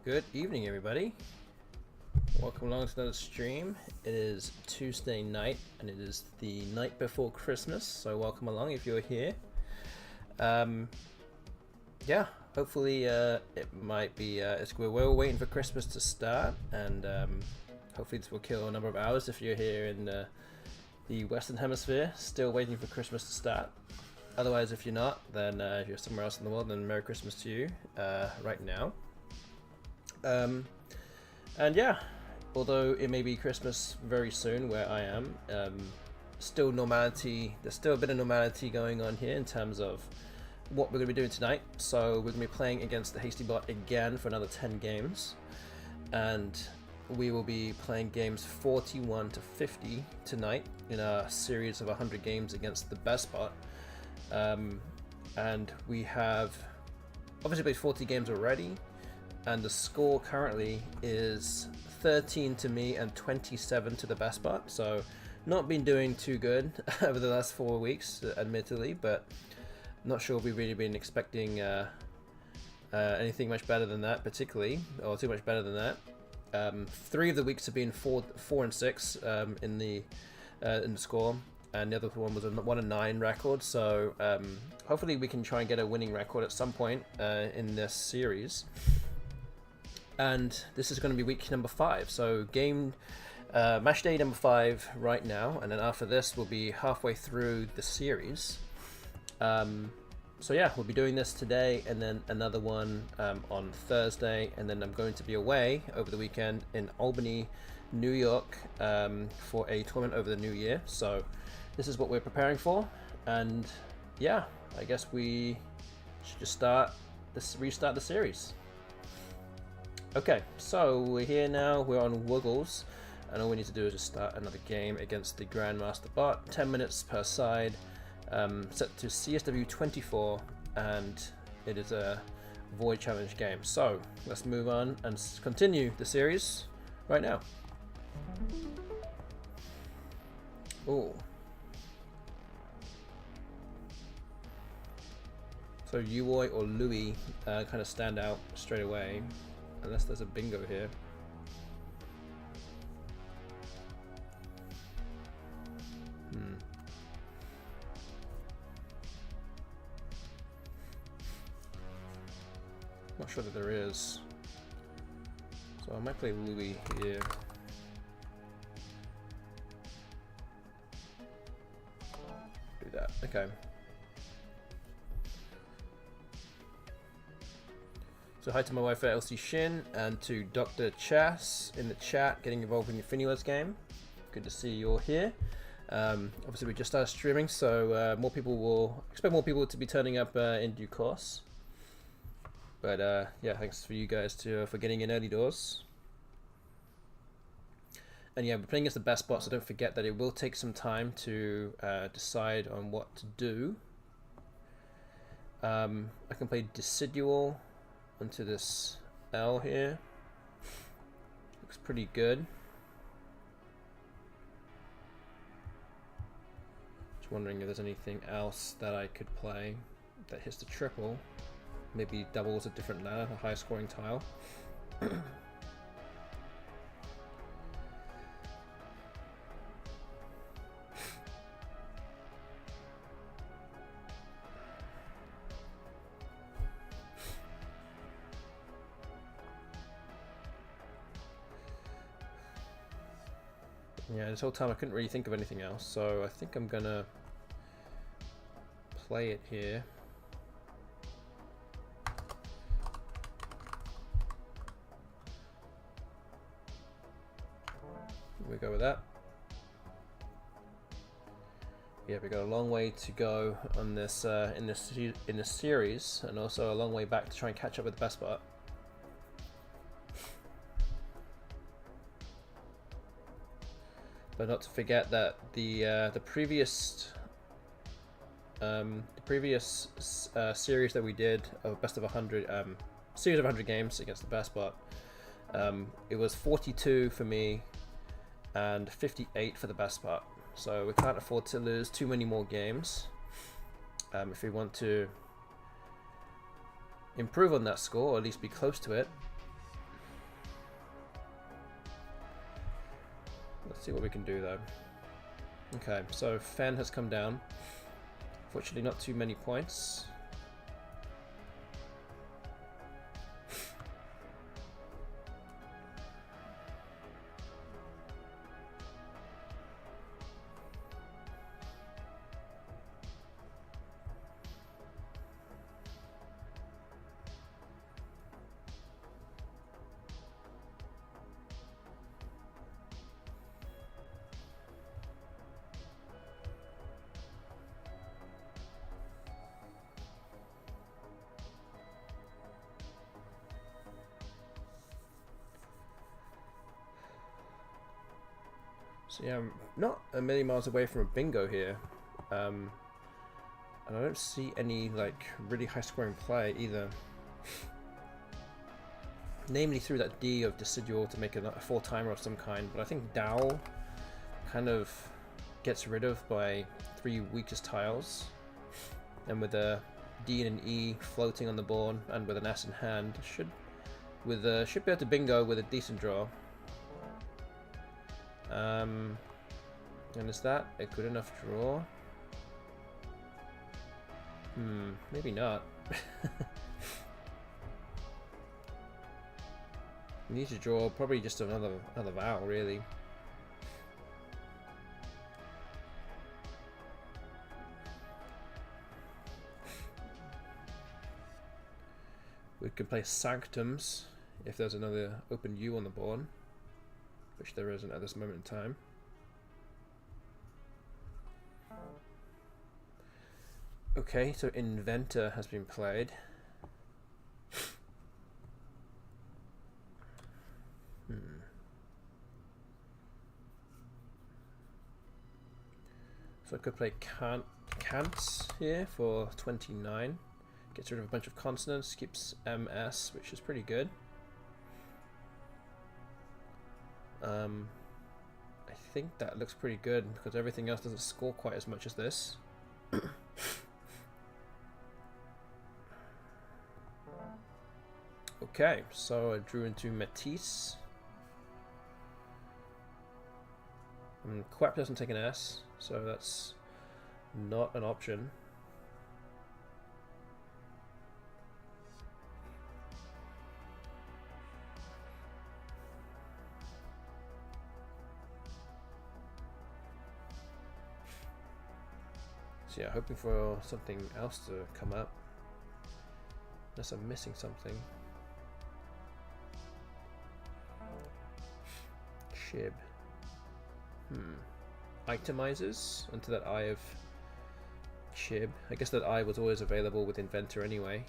Good evening, everybody. Welcome along to another stream. It is Tuesday night, and it is the night before Christmas, so welcome along if you're here. Yeah, hopefully it might be, we're waiting for Christmas to start, and hopefully this will kill a number of hours if you're here in the Western Hemisphere, still waiting for Christmas to start. Otherwise, if you're not, then if you're somewhere else in the world, then Merry Christmas to you right now. And yeah, although it may be Christmas very soon where I am, still normality, there's still a bit of normality going on here in terms of what we're going to be doing tonight. So we're going to be playing against the Hasty Bot again for another 10 games, and we will be playing games 41 to 50 tonight in a series of 100 games against the BestBot. And we have obviously played 40 games already, and the score currently is 13 to me and 27 to the BestBot. So not been doing too good over the last 4 weeks, admittedly, but not sure we've really been expecting anything much better than that, particularly, or too much better than that. 3 of the weeks have been 4 and 6 in the score, and the other one was a 1 and 9 record. So hopefully we can try and get a winning record at some point in this series. And this is going to be week number 5, so match day number 5 right now, and then after this we'll be halfway through the series. So yeah, we'll be doing this today, and then another one on Thursday, and then I'm going to be away over the weekend in Albany, New York, for a tournament over the New Year. So this is what we're preparing for, and yeah, I guess we should just restart the series. Okay, so we're here now, we're on woogles, and all we need to do is just start another game against the Grandmaster Bot, 10 minutes per side, set to CCC2025, and it is a void challenge game. So let's move on and continue the series right now. Ooh. So Uoi or Louis kind of stand out straight away. Unless there's a bingo here. Not sure that there is. So I might play Louis here. Do that. Okay. So hi to my wife LC Shin, and to Dr. Chas in the chat, getting involved in the Finiwas game. Good to see you all here. Obviously we just started streaming, so expect more people to be turning up in due course. But yeah, thanks for you guys for getting in early doors. And yeah, we're playing against the BestBot, so don't forget that it will take some time to decide on what to do. I can play Decidual onto this L here. Looks pretty good. Just wondering if there's anything else that I could play that hits the triple. Maybe doubles a different ladder, a high scoring tile. Yeah, this whole time I couldn't really think of anything else, so I think I'm gonna play it here. We go with that. Yeah, we got a long way to go on this in this series, and also a long way back to try and catch up with the BestBot. But not to forget that the previous series that we did of best of 100 series of 100 games against the BestBot, it was 42 for me and 58 for the BestBot. So we can't afford to lose too many more games if we want to improve on that score, or at least be close to it. Let's see what we can do though. Okay, so Fen has come down. Fortunately, not too many points. So yeah, I'm not a million miles away from a bingo here, and I don't see any like really high scoring play either. Namely through that D of Decidual to make a 4-timer of some kind, but I think Dowel kind of gets rid of by 3 weakest tiles, and with a D and an E floating on the board and with an S in hand, should be able to bingo with a decent draw. And is that a good enough draw? Maybe not. We need to draw probably just another vowel, really. We could play Sanctums if there's another open U on the board, which there isn't at this moment in time. Okay, so Inventor has been played. So I could play Cants here for 29. Gets rid of a bunch of consonants, keeps MS, which is pretty good. I think that looks pretty good because everything else doesn't score quite as much as this. Okay, so I drew into Matisse. Quap doesn't take an S, so that's not an option. So yeah, hoping for something else to come up. Unless I'm missing something. Shib. Itemizers onto that eye of Chib. I guess that eye was always available with Inventor anyway.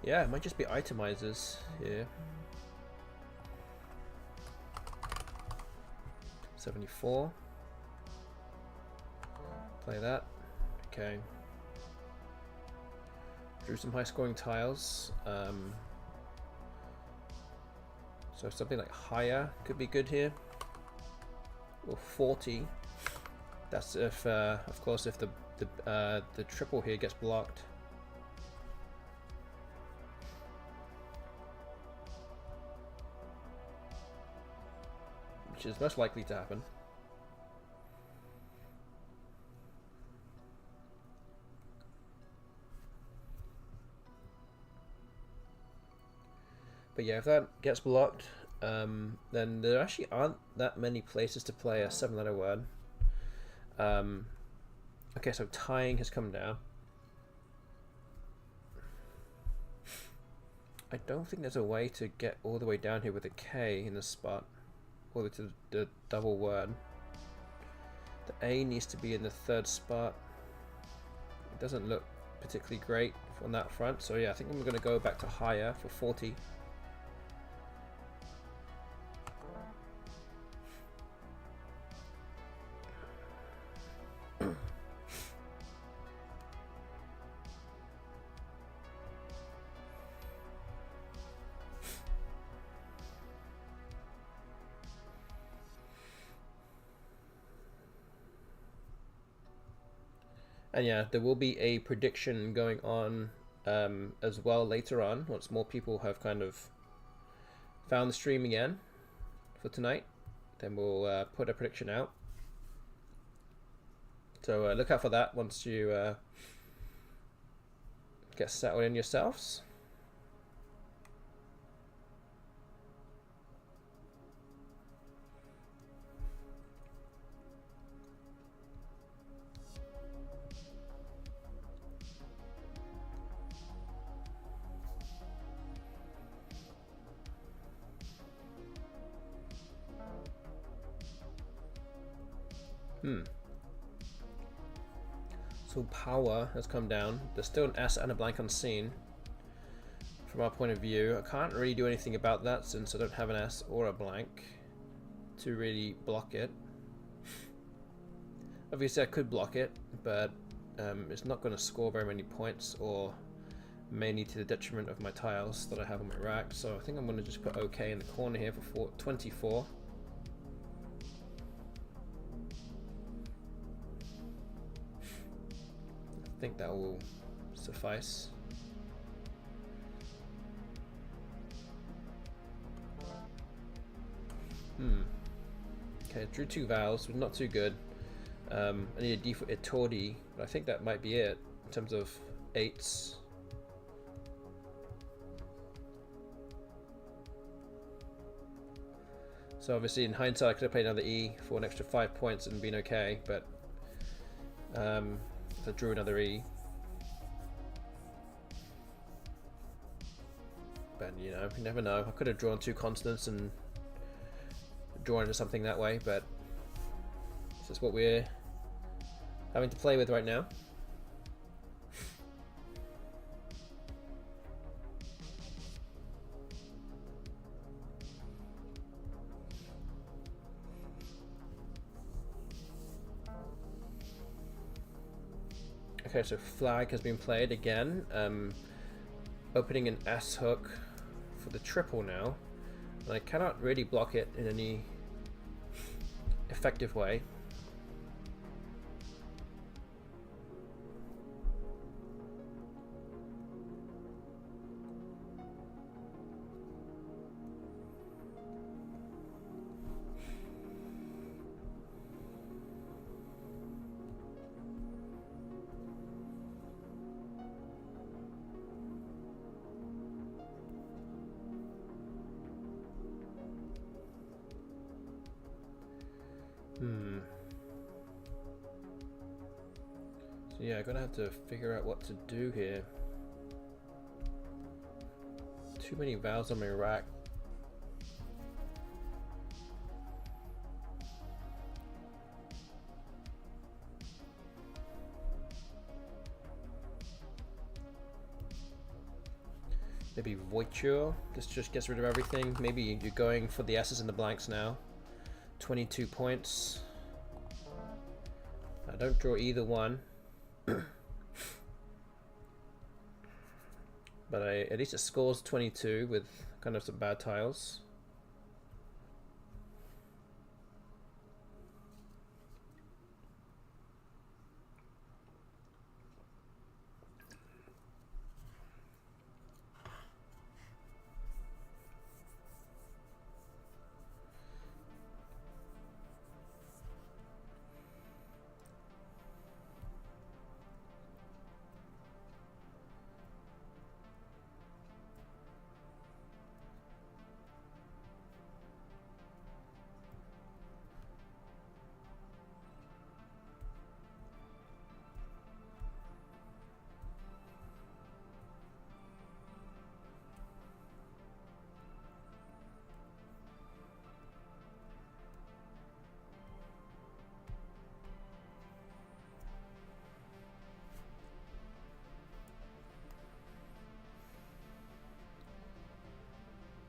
Yeah, it might just be itemizers here. 74. Play that. Okay. Drew some high scoring tiles. So something like higher could be good here. Or 40. That's if, of course, if the triple here gets blocked. Which is most likely to happen. But yeah, if that gets blocked, then there actually aren't that many places to play a 7-letter word. Okay, so tying has come down. I don't think there's a way to get all the way down here with a K in this spot. All the way to the double word. The A needs to be in the 3rd spot. It doesn't look particularly great on that front, so yeah, I think I'm going to go back to higher for 40. And yeah, there will be a prediction going on as well later on, once more people have kind of found the stream again for tonight. Then we'll put a prediction out. So look out for that once you get settled in yourselves. So power has come down. There's still an S and a blank unseen from our point of view. I can't really do anything about that since I don't have an S or a blank to really block it. Obviously I could block it, but it's not going to score very many points, or mainly to the detriment of my tiles that I have on my rack. So I think I'm going to just put OK in the corner here for 24. I think that will suffice. Okay, drew 2 vowels, not too good. I need a D for Itordi, but I think that might be it in terms of 8s. So obviously in hindsight I could have played another E for an extra 5 points and been okay, but I drew another E. But you know, you never know. I could have drawn 2 consonants and drawn into something that way, but this is what we're having to play with right now. Okay, so flag has been played again. Opening an S hook for the triple now. And I cannot really block it in any effective way. So yeah, I'm gonna have to figure out what to do here. Too many vowels on my rack. Maybe voiture. This just gets rid of everything. Maybe you're going for the S's and the blanks now. 22 points. I don't draw either one. But at least it scores 22 with kind of some bad tiles.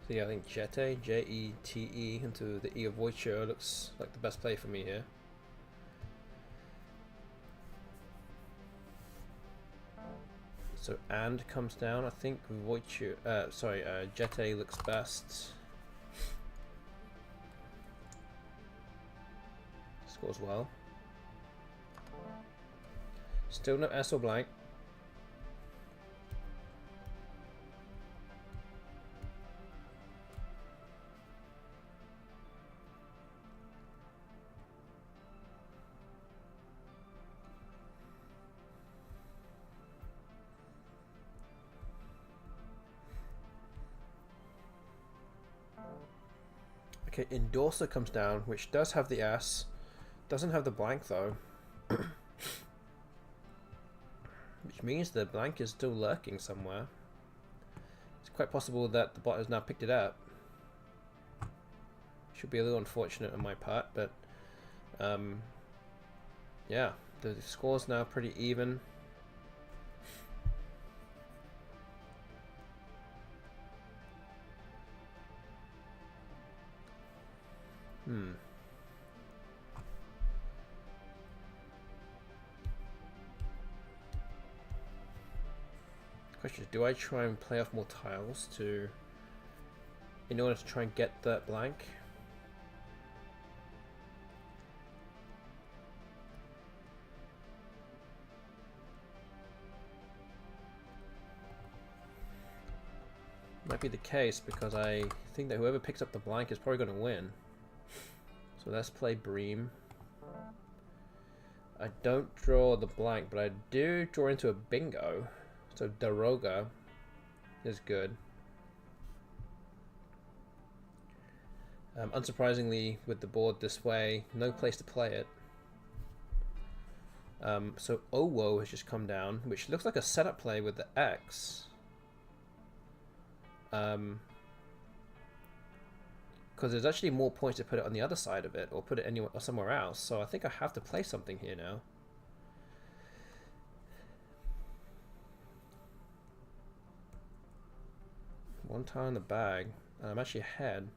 So yeah, I think Jete, J-E-T-E into the E of voiture looks like the best play for me here. So and comes down. I think voiture, Jete looks best. Scores well. Still no S or blank. Okay, Endorser comes down, which does have the S. Doesn't have the blank though. Which means the blank is still lurking somewhere. It's quite possible that the bot has now picked it up. Should be a little unfortunate on my part, but yeah, the score's now pretty even. Question is, do I try and play off more tiles in order to try and get that blank? Might be the case, because I think that whoever picks up the blank is probably going to win. So let's play Bream. I don't draw the blank, but I do draw into a bingo. So Daroga is good. Unsurprisingly, with the board this way, no place to play it. So Owo has just come down, which looks like a setup play with the X. Because there's actually more points to put it on the other side of it, or put it anywhere or somewhere else. So I think I have to play something here now. One tile in the bag, and I'm actually ahead.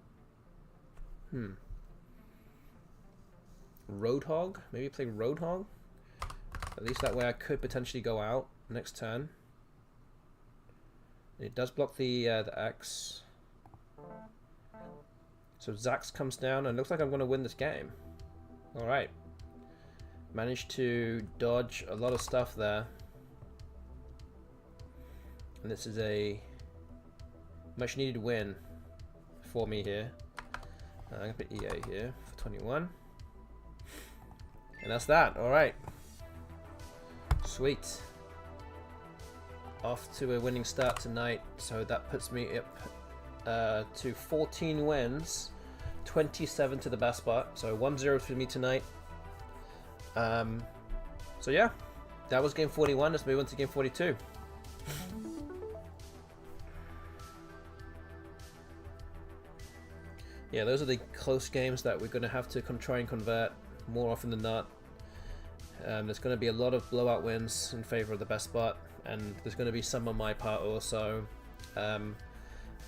Roadhog? Maybe play Roadhog? At least that way I could potentially go out next turn. It does block the X. So Zax comes down, and looks like I'm going to win this game. Alright. Managed to dodge a lot of stuff there. And this is a much needed win for me here. I'm going to put EA here for 21. And that's that. Alright. Sweet. Off to a winning start tonight. So that puts me up to 14 wins. 27 to the BestBot. So 1-0 for me tonight. So yeah. That was game 41. Let's move on to game 42. Yeah, those are the close games that we're going to have to try and convert more often than not. There's going to be a lot of blowout wins in favor of the BestBot, and there's going to be some on my part also.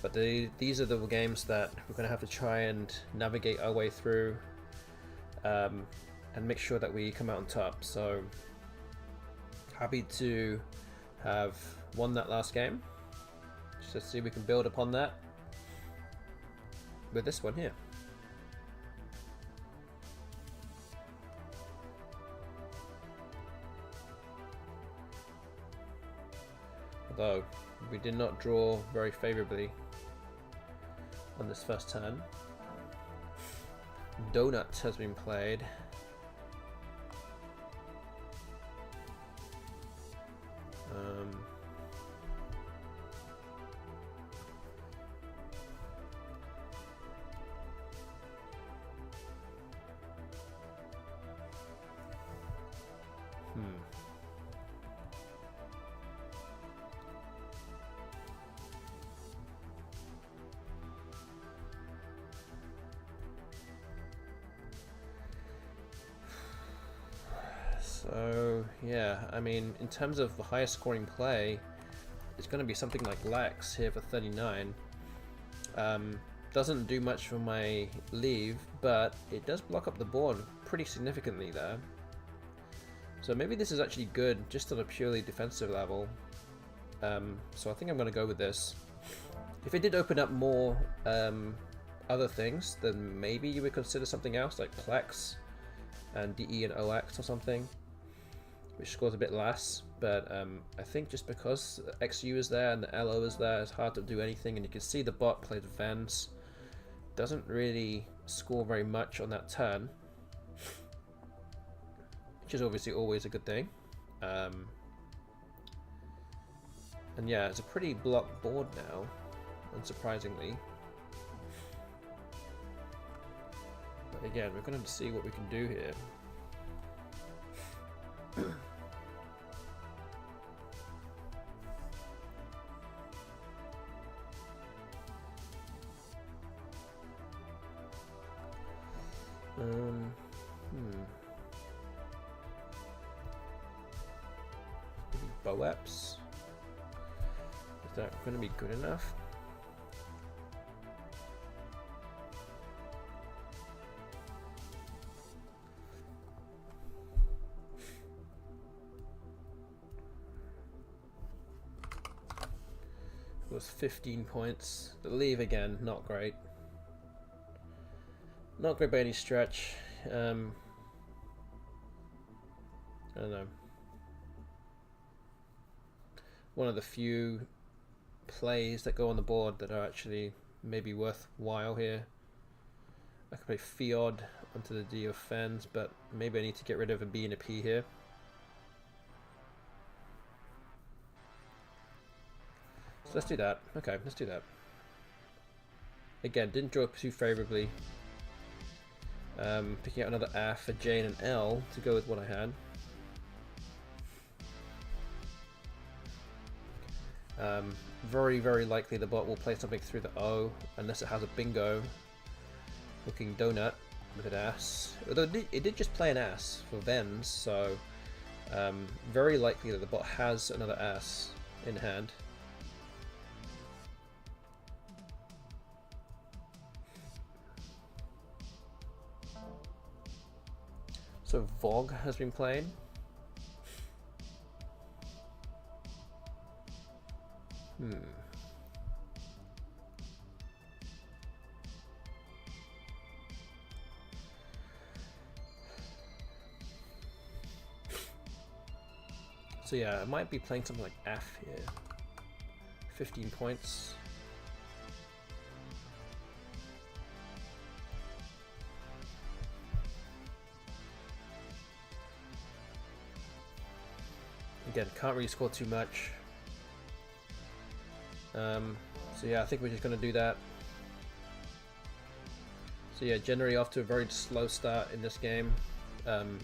But these are the games that we're going to have to try and navigate our way through and make sure that we come out on top. So happy to have won that last game. Just to see if we can build upon that with this one here. Although we did not draw very favorably on this first turn. Donut has been played. So yeah, I mean, in terms of the highest scoring play, it's going to be something like Lex here for 39. Doesn't do much for my leave, but it does block up the board pretty significantly there. So maybe this is actually good just on a purely defensive level. So I think I'm going to go with this. If it did open up more other things, then maybe you would consider something else like Plex and DE and OX or something. which scores a bit less, but I think just because XU is there and the LO is there, it's hard to do anything, and you can see the bot plays Vens. Doesn't really score very much on that turn, which is obviously always a good thing. And yeah, it's a pretty blocked board now, unsurprisingly. But again, we're going to see what we can do here. Boeps. Is that going to be good enough? It was 15 points. The leave again, not great. Not great by any stretch. I don't know. One of the few plays that go on the board that are actually maybe worthwhile here. I could play Fjord onto the D of Fens, but maybe I need to get rid of a B and a P here. So let's do that. Okay, let's do that. Again, didn't draw too favorably. Picking out another F, a J and an L to go with what I had. Very, very likely the bot will play something through the O, unless it has a bingo looking donut with an ass. Although it did just play an ass for Vens, so very likely that the bot has another ass in hand. So Vogue has been playing. So yeah, I might be playing something like F here. 15 points. Again, can't really score too much. So yeah, I think we're just going to do that. So yeah, generally off to a very slow start in this game.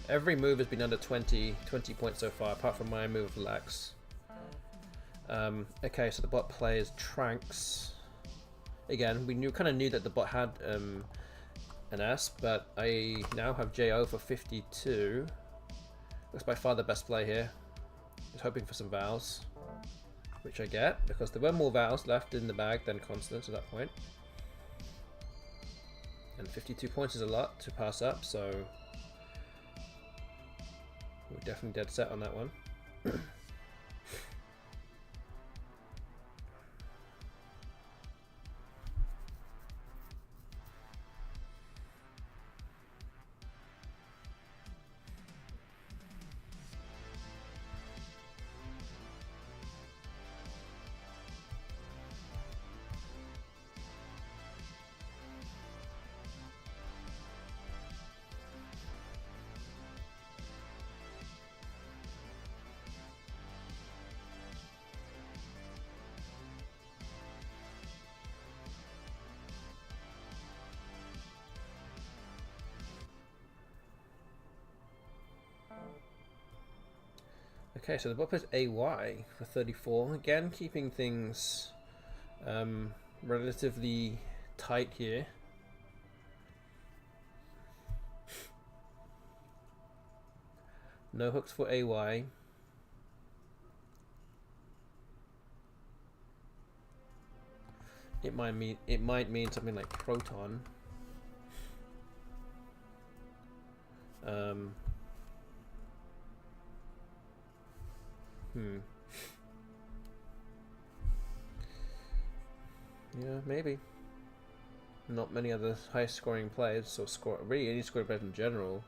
Every move has been under 20 points so far, apart from my move of Lex. Okay, so the bot plays Tranks. Again, we kind of knew that the bot had an S, but I now have JO for 52. Looks by far the best play here. Just hoping for some vowels, which I get, because there were more vowels left in the bag than constants at that point. And 52 points is a lot to pass up, so we're definitely dead set on that one. Okay, so the bot plays AY for 34. Again, keeping things relatively tight here. No hooks for AY. It might mean something like Proton. Yeah, maybe. Not many other high-scoring players, or really any scoring players in general,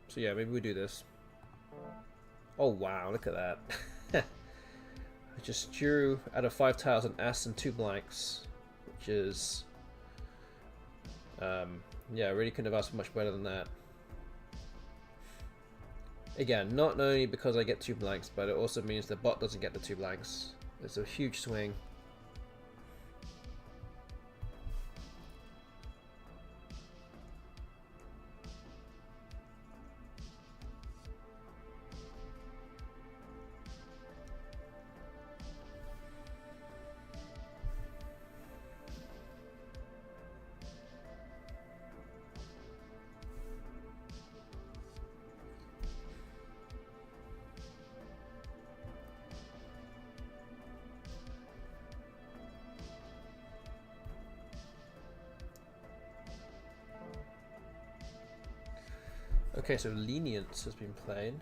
So yeah, maybe we do this. Oh wow, look at that. I just drew out of 5 tiles an ass and 2 blanks, which is yeah, I really couldn't have asked for much better than that. Again, not only because I get 2 blanks, but it also means the bot doesn't get the 2 blanks. It's a huge swing. Okay, so Lenience has been played.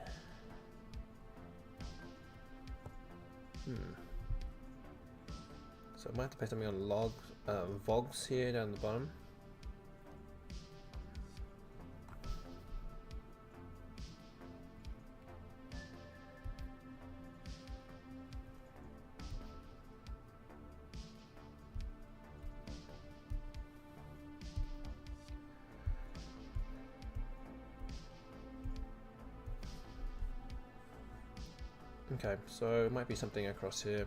So I might have to play something on Vogs here down the bottom. Okay, so it might be something across here.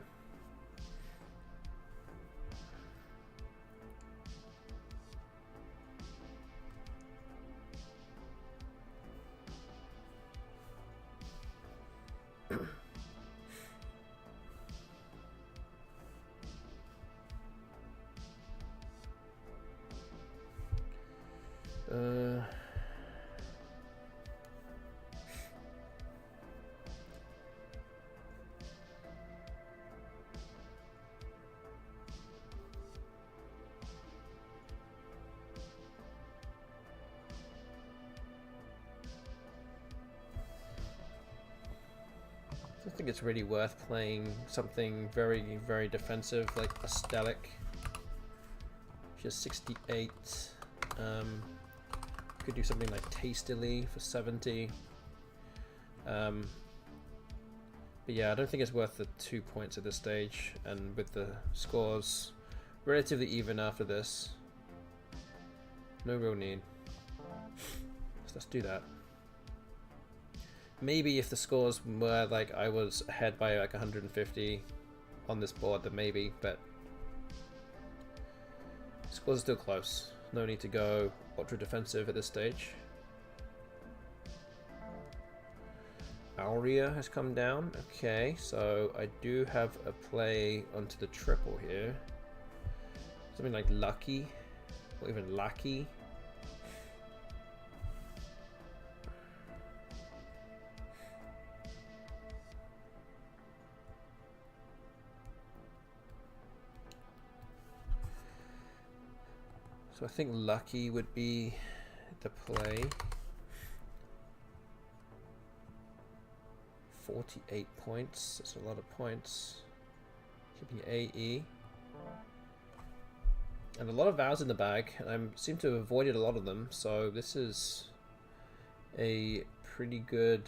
I think it's really worth playing something very, very defensive like a Stelic. Just 68. Could do something like Tastily for 70. But yeah, I don't think it's worth the 2 points at this stage, and with the scores relatively even after this, no real need. So let's do that. Maybe if the scores were like I was ahead by like 150 on this board, then maybe, but scores are still close. No need to go ultra defensive at this stage. Aurea has come down. Okay, so I do have a play onto the triple here. Something like Lucky, or even Lucky. So I think Lucky would be the play. 48 points, that's a lot of points. Keeping AE. And a lot of vows in the bag, and I seem to have avoided a lot of them, so this is a pretty good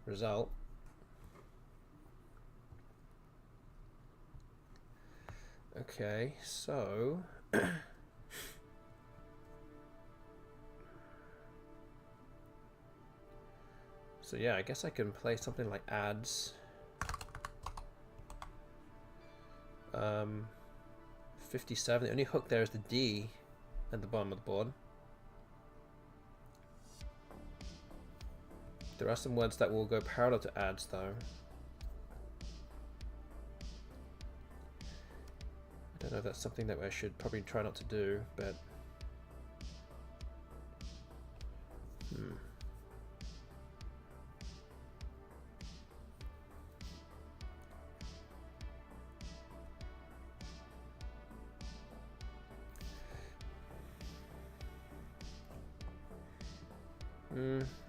result. Okay, so so yeah, I guess I can play something like ads. 57. The only hook there is the D at the bottom of the board. There are some words that will go parallel to ads though. I don't know if that's something that I should probably try not to do, but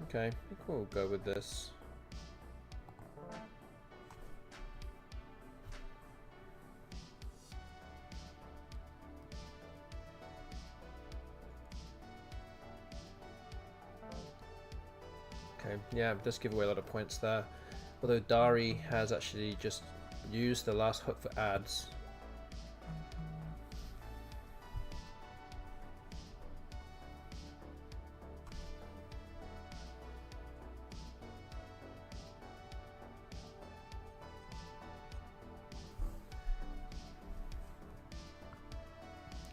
okay, I think we'll go with this. Okay, yeah, it does give away a lot of points there. Although Dari has actually just used the last hook for ads.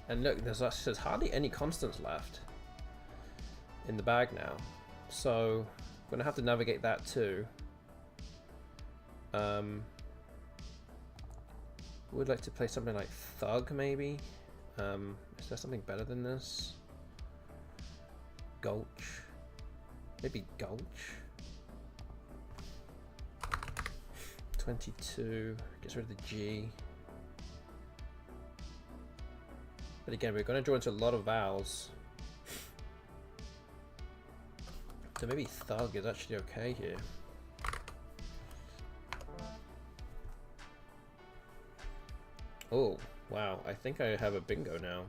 And look, there's hardly any constants left in the bag now. So I'm going to have to navigate that too. Would like to play something like Thug maybe. Is there something better than this? Gulch. Maybe Gulch. 22. Gets rid of the G. But again, we're going to draw into a lot of vowels. So maybe Thug is actually okay here. Oh, wow. I think I have a bingo now.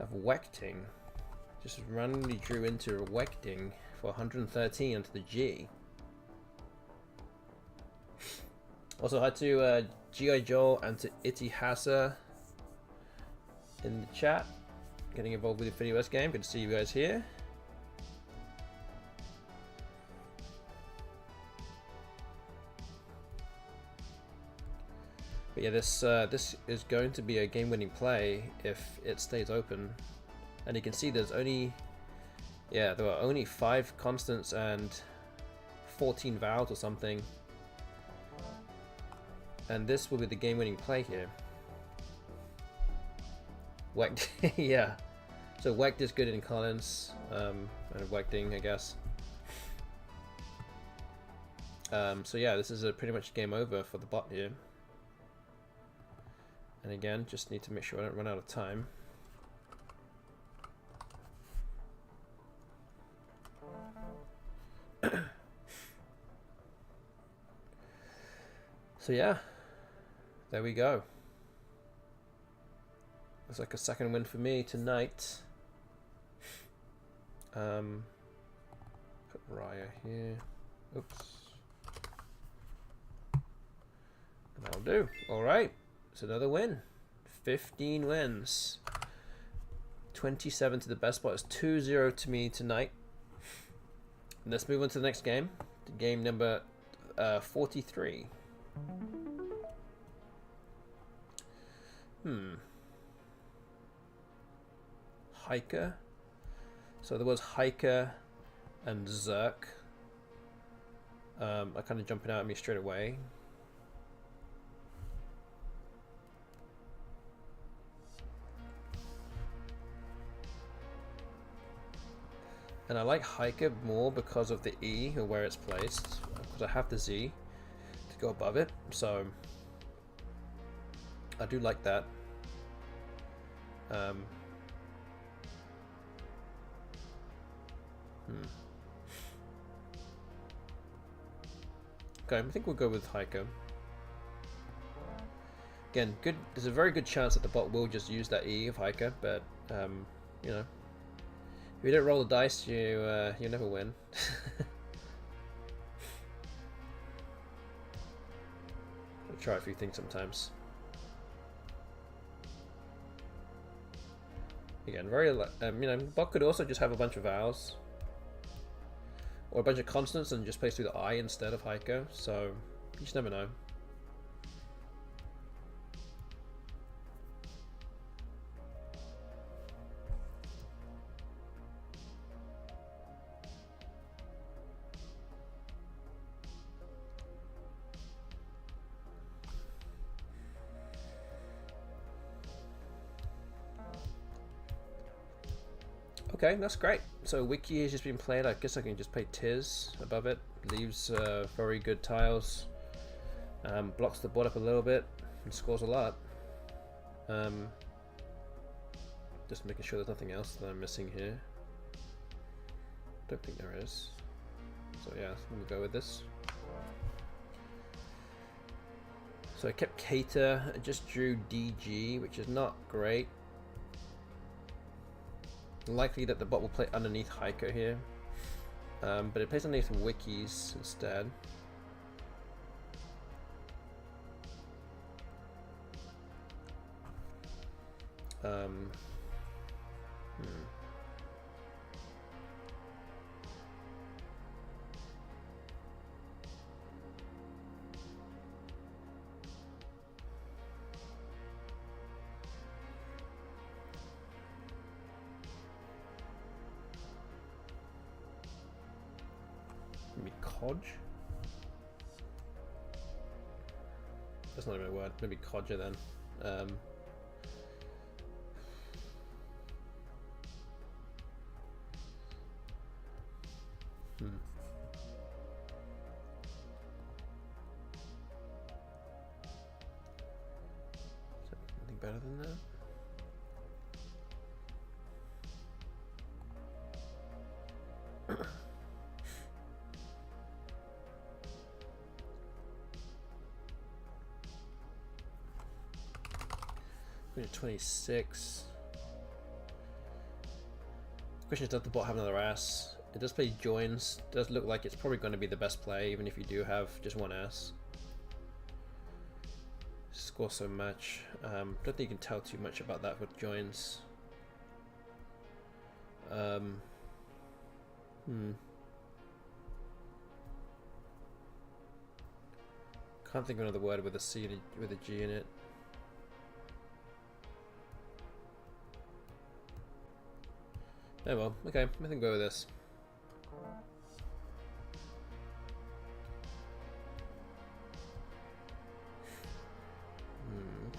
I have Wecting. Just randomly drew into a Wecting for 113 onto the G. Also, hi to G.I. Joel and to Itihasa in the chat. Getting involved with the FinUS game. Good to see you guys here. But yeah, this is going to be a game-winning play if it stays open. And you can see there's only, yeah, there are only 5 constants and 14 vowels or something. And this will be the game-winning play here. Wecht, yeah. So Wecht is good in Collins, and Wechting, I guess. So yeah, this is a pretty much game over for the bot here. And again, just need to make sure I don't run out of time. So yeah, there we go. Looks like a second win for me tonight. Put Raya here. Oops. That'll do. Alright. It's another win. 15 wins. 27 to the BestBot. It's 2-0 to me tonight. Let's move on to the next game. Game number 43. Hiker. So there was Hiker and Zerk. Are kind of jumping out at me straight away. And I like Hiker more because of the E or where it's placed. Because I have the Z to go above it. So I do like that. Okay, I think we'll go with Hiker. Again, good. There's a very good chance that the bot will just use that E of Hiker, but you know, if you don't roll the dice, you never win. I'll try a few things sometimes. Again, very you know, the bot could also just have a bunch of vowels. Or a bunch of constants and just place through the I instead of Hiker, so you just never know. Okay, that's great. So Wiki has just been played. I guess I can just play Tiz above it. Leaves very good tiles. Blocks the board up a little bit and scores a lot. Just making sure there's nothing else that I'm missing here. Don't think there is. So yeah, we'll go with this. So I kept Cater. I just drew DG, which is not great. Likely that the bot will play underneath Heiko here, but it plays underneath Wikis instead. Maybe Codge? That's not even a word. Maybe Codger then. Anything better than that? We're at 26. Question is, does the bot have another ass? It does play joins. It does look like it's probably going to be the best play, even if you do have just one ass. Score so much. Don't think you can tell too much about that with joins. Can't think of another word with a C with a G in it. Oh well, okay, I think go with this.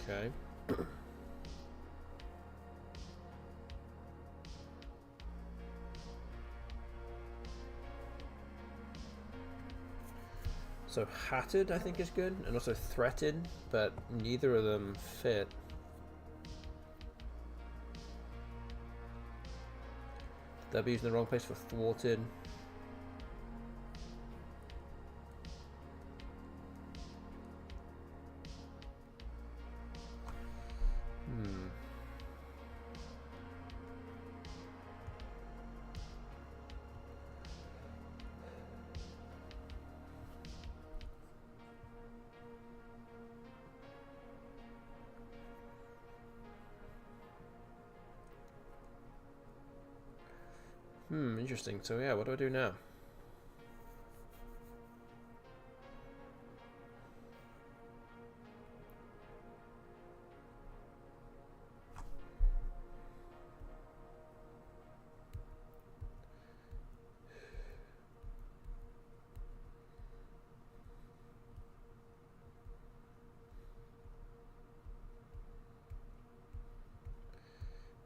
Okay. So hatted I think is good, and also threatened, but neither of them fit. W's in the wrong place for thwarted. Interesting. So yeah, what do I do now?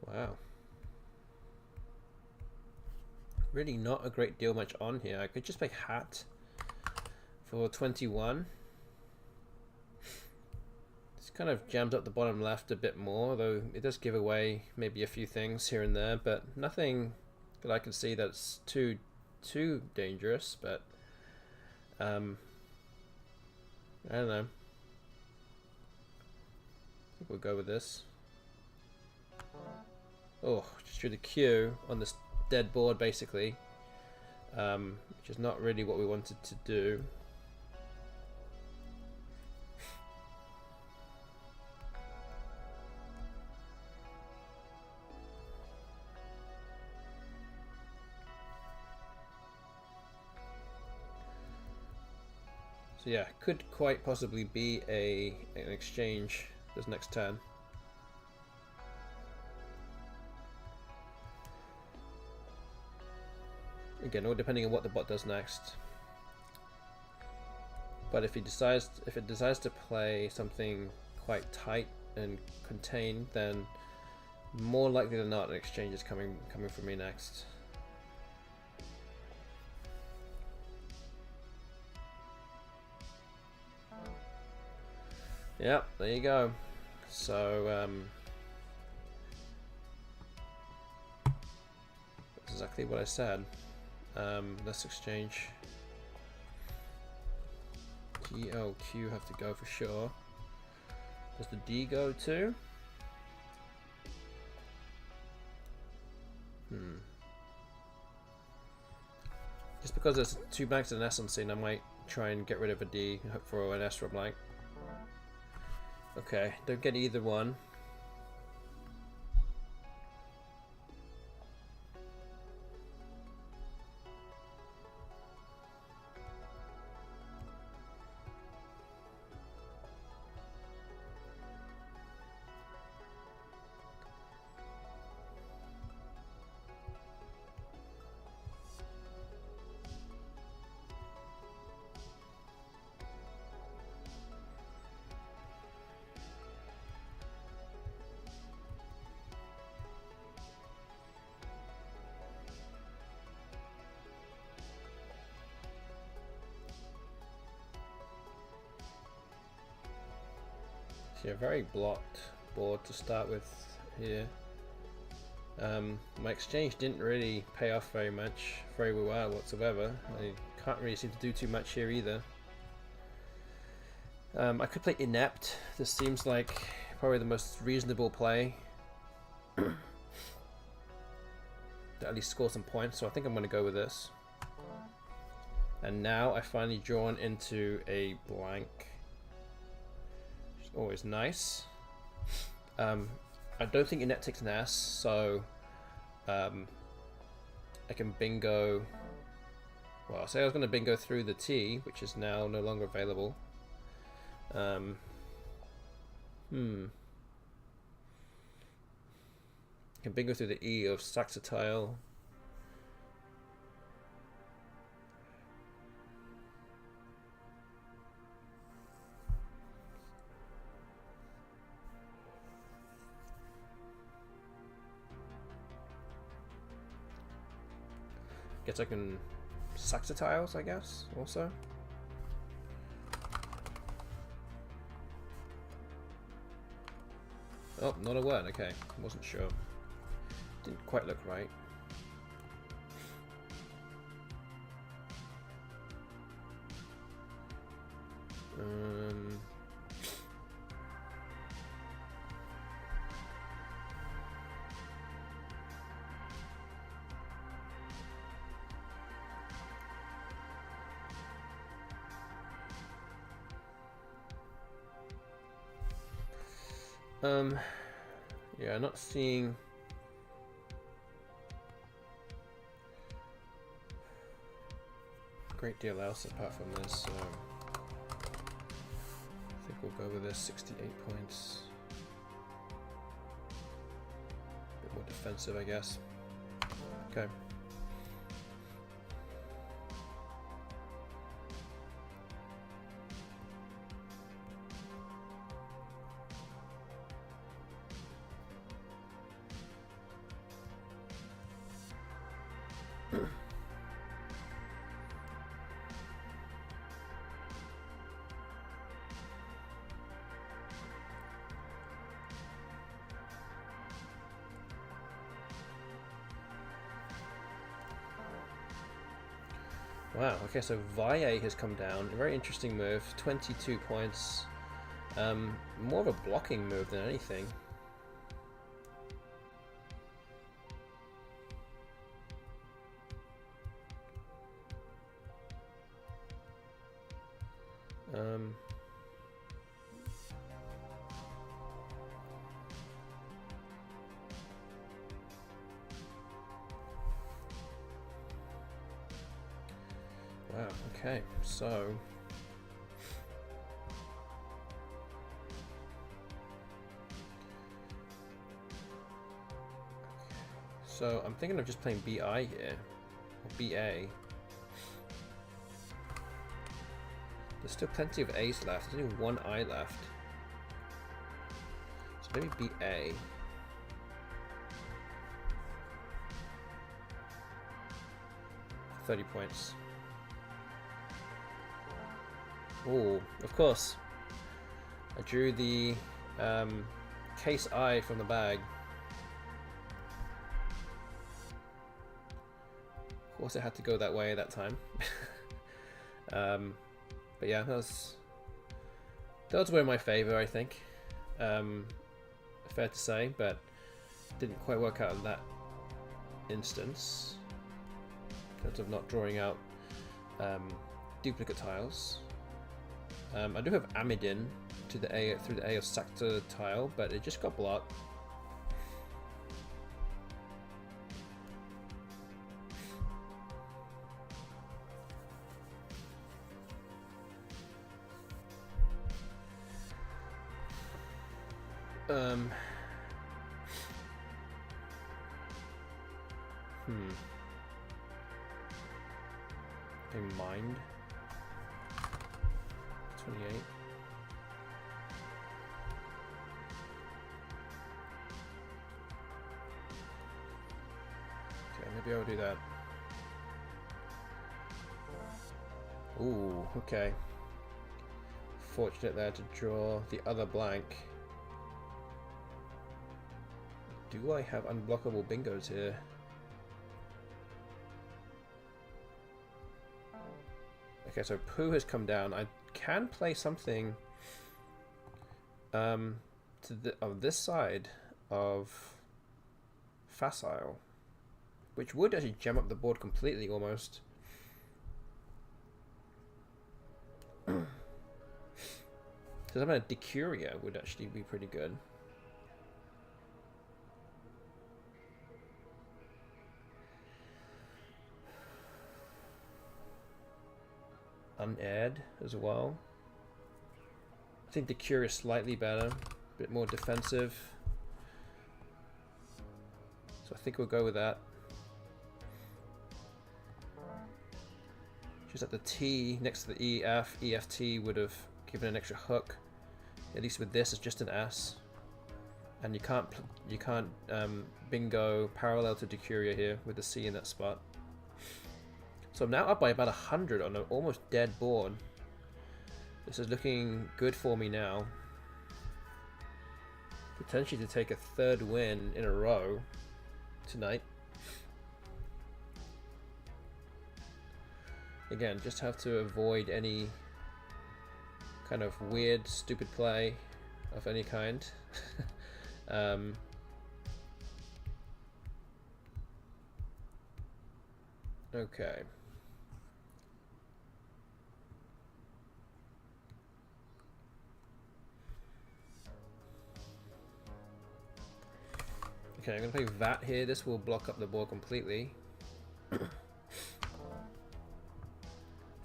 Wow. Really not a great deal much on here. I could just play hat for 21. This kind of jams up the bottom left a bit more, though it does give away maybe a few things here and there, but nothing that I can see that's too dangerous. But I don't know. I think we'll go with this. Oh, just drew the Q on this dead board basically, which is not really what we wanted to do. So yeah, could quite possibly be an exchange this next turn. Again, all depending on what the bot does next. But if it decides to play something quite tight and contained, then more likely than not an exchange is coming for me next. Yep, there you go. So that's exactly what I said. Let's exchange. G, L, Q have to go for sure. Does the D go too? Just because there's 2 banks and an S on scene, I might try and get rid of a D and hope for an S from like. Okay, don't get either one. Yeah, very blocked board to start with here. My exchange didn't really pay off very well whatsoever. I can't really seem to do too much here either. I could play Inept. This seems like probably the most reasonable play. To at least score some points, so I think I'm going to go with this. And now I finally drawn into a blank. Always nice. I don't think Inet takes an S, so I can bingo. Well, say I was going to bingo through the T, which is now no longer available. Can bingo through the E of Saxatile. Guess I can Saxatiles, I guess, also. Oh, not a word, okay. Wasn't sure. Didn't quite look right. Yeah, not seeing a great deal else apart from this, so I think we'll go with this. 68 points. A bit more defensive, I guess. Okay. Wow, okay, so Valle has come down. A very interesting move. 22 points. More of a blocking move than anything. Wow, okay, so I'm thinking of just playing BI here, or BA. There's still plenty of A's left, there's only one I left. So maybe BA. For 30 points. Oh, of course. I drew the case I from the bag. Of course it had to go that way at that time. But yeah, those were in my favor, I think. Fair to say, but didn't quite work out in that instance in terms of not drawing out duplicate tiles. I do have Amidin to the A through the A of sector tile, but it just got blocked. Okay, mind 28. Okay, maybe I'll do that. Ooh, okay. Fortunate there to draw the other blank. Do I have unblockable bingos here? Okay, so Pooh has come down. I can play something to this side of Facile, which would actually gem up the board completely almost. So something like Decuria would actually be pretty good. Unaired as well. I think the Cure is slightly better, a bit more defensive. So I think we'll go with that. Just that the T next to the EF, EFT would have given an extra hook. At least with this, it's just an S. And you can't bingo parallel to Decuria here with the C in that spot. So I'm now up by about 100 on an almost dead board. This is looking good for me now. Potentially to take a third win in a row tonight. Again, just have to avoid any kind of weird, stupid play of any kind. Okay. Okay, I'm going to play VAT here. This will block up the board completely.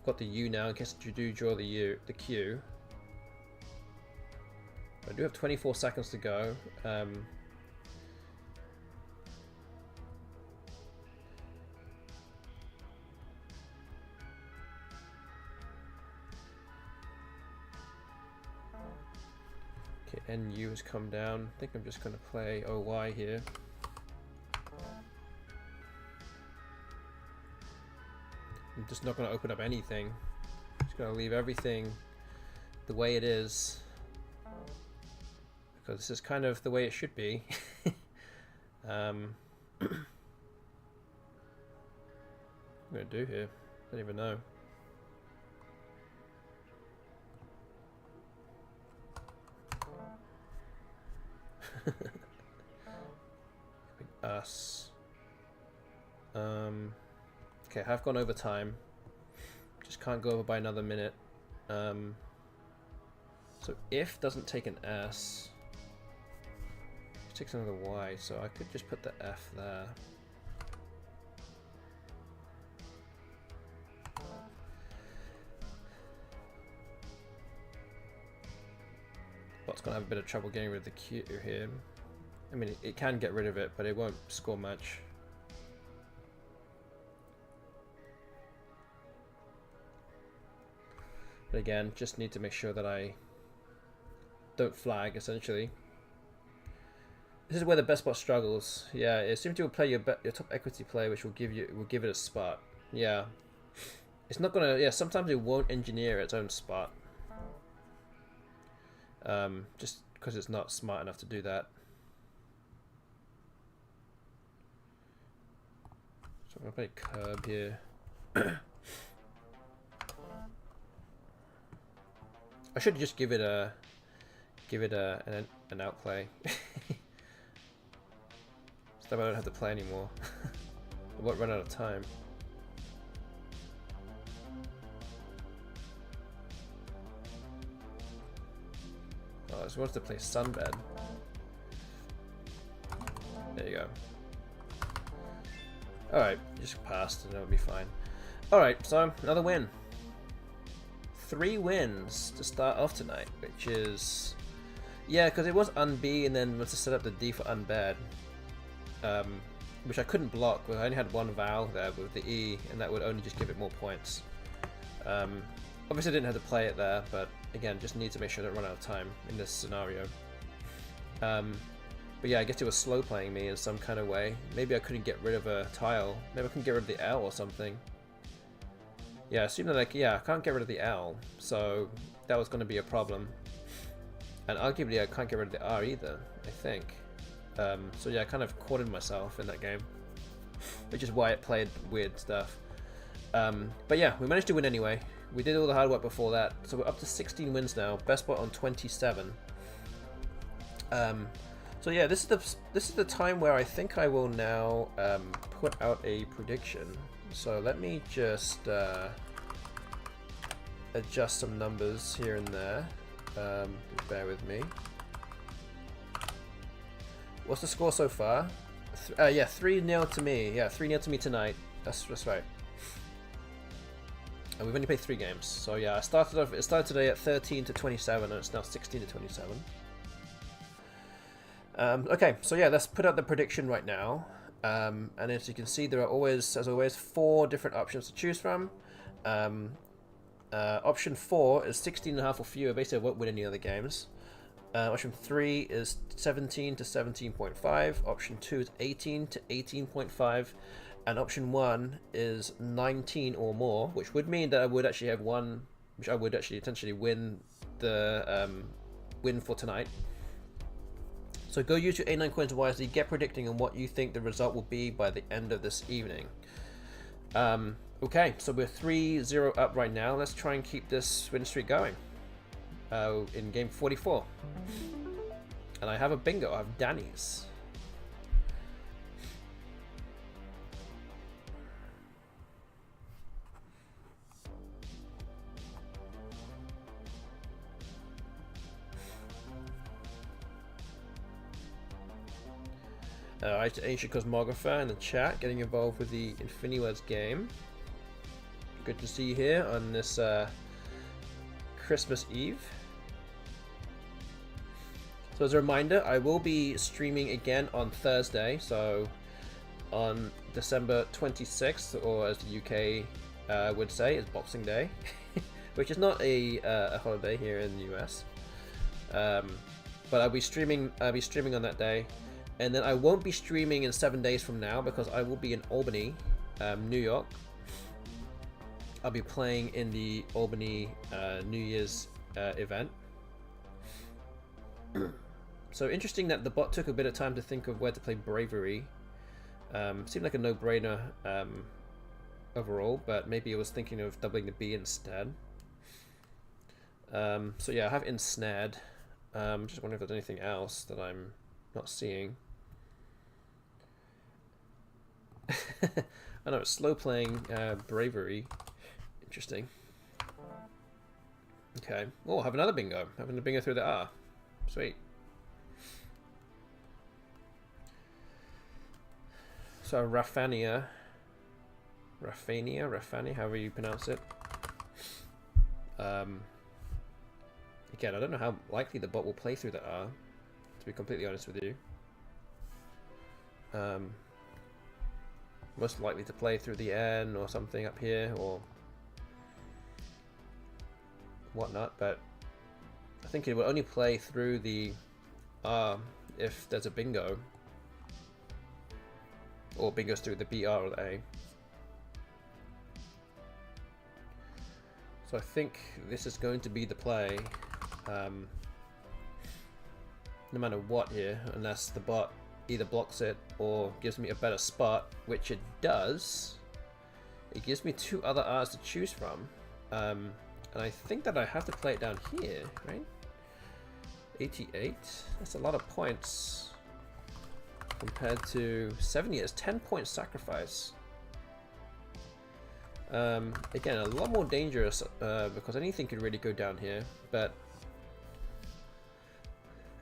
Got the U now in case you do draw the Q. I do have 24 seconds to go. Okay, NU has come down. I think I'm just going to play OY here. I'm just not going to open up anything. Just going to leave everything the way it is, because this is kind of the way it should be. What am I going to do here? I don't even know. Us. Okay, I have gone over time. Just can't go over by another minute. So if doesn't take an S, it takes another Y, so I could just put the F there. Bot's gonna have a bit of trouble getting rid of the Q here. I mean, it can get rid of it, but it won't score much. But again, just need to make sure that I don't flag, essentially. This is where the BestBot struggles. Yeah, it seems to play your top equity play, which will give it a spot. Yeah, it's not gonna. Yeah, sometimes it won't engineer its own spot. Just because it's not smart enough to do that. So I'm gonna play curb here. I should just give it an outplay. So I don't have to play anymore. I won't run out of time. Oh, I just wanted to play Sunbed. There you go. Alright, just passed and that'll be fine. Alright, so another win. 3 wins to start off tonight, which is... Yeah, because it was un-B and then was to set up the D for unbad. Which I couldn't block, but I only had one vowel there with the E, and that would only just give it more points. Obviously I didn't have to play it there, but again, just need to make sure I don't run out of time in this scenario. But yeah, I guess it was slow playing me in some kind of way. Maybe I couldn't get rid of a tile. Maybe I couldn't get rid of the L or something. Yeah, I assume that I can't get rid of the L, so that was going to be a problem. And arguably I can't get rid of the R either, I think. So yeah, I kind of cornered myself in that game, which is why it played weird stuff. But yeah, we managed to win anyway. We did all the hard work before that, so we're up to 16 wins now. BestBot on 27. So yeah, this is the time where I think I will now put out a prediction. So let me just adjust some numbers here and there. Bear with me. What's the score so far? Yeah, 3-0 to me. Yeah, 3-0 to me tonight. That's right. And we've only played 3 games. So yeah, it started today at 13 to 27, and it's now 16 to 27. Okay, so yeah, let's put out the prediction right now. And as you can see, there are always, as always, 4 different options to choose from. Option 4 is 16.5 or fewer. Basically, I won't win any other games. Option 3 is 17 to 17.5. Option 2 is 18 to 18.5. And option 1 is 19 or more, which would mean that I would actually have one, which I would actually potentially win the win for tonight. So go use your A9 coins wisely, get predicting on what you think the result will be by the end of this evening. Okay, so we're 3-0 up right now. Let's try and keep this win streak going in game 44. And I have a bingo, I have Danny's. Alright, Ancient Cosmographer in the chat, getting involved with the InfiniWords game. Good to see you here on this Christmas Eve. So as a reminder, I will be streaming again on Thursday, so on December 26th, or as the UK would say, is Boxing Day, which is not a holiday here in the US. But I'll be streaming on that day. And then I won't be streaming in 7 days from now because I will be in Albany, New York. I'll be playing in the Albany New Year's event. So interesting that the bot took a bit of time to think of where to play Bravery. Seemed like a no-brainer overall, but maybe it was thinking of doubling the B instead. So yeah, I have Ensnared. Just wondering if there's anything else that I'm not seeing. I know, it's slow playing Bravery. Interesting. Okay. Oh, have another bingo. Having a bingo through the R. Sweet. So Raffania, however you pronounce it. Again, I don't know how likely the bot will play through the R, to be completely honest with you. Most likely to play through the N or something up here or whatnot, but I think it will only play through the R if there's a bingo, or bingos through the BR or the A. So I think this is going to be the play, no matter what here, unless the bot either blocks it or gives me a better spot, which it does. It gives me 2 other R's to choose from, and I think that I have to play it down here, right? 88, that's a lot of points compared to 70 is 10 point sacrifice. Again, a lot more dangerous because anything could really go down here. But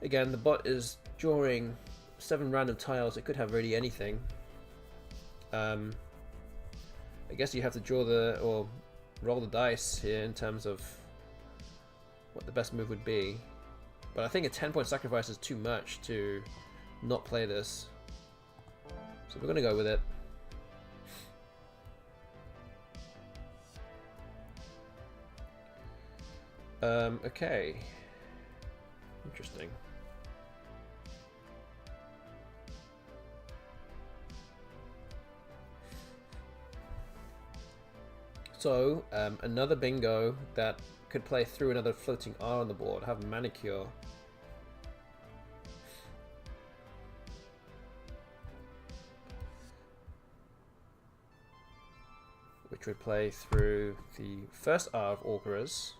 again, the bot is drawing 7 random tiles. It could have really anything. I guess you have to draw or roll the dice here in terms of what the best move would be. But I think a 10-point sacrifice is too much to not play this. So we're going to go with it. Okay. Interesting. So, another bingo that could play through another floating R on the board. Have Manicure. Which would play through the first R of Orcaras.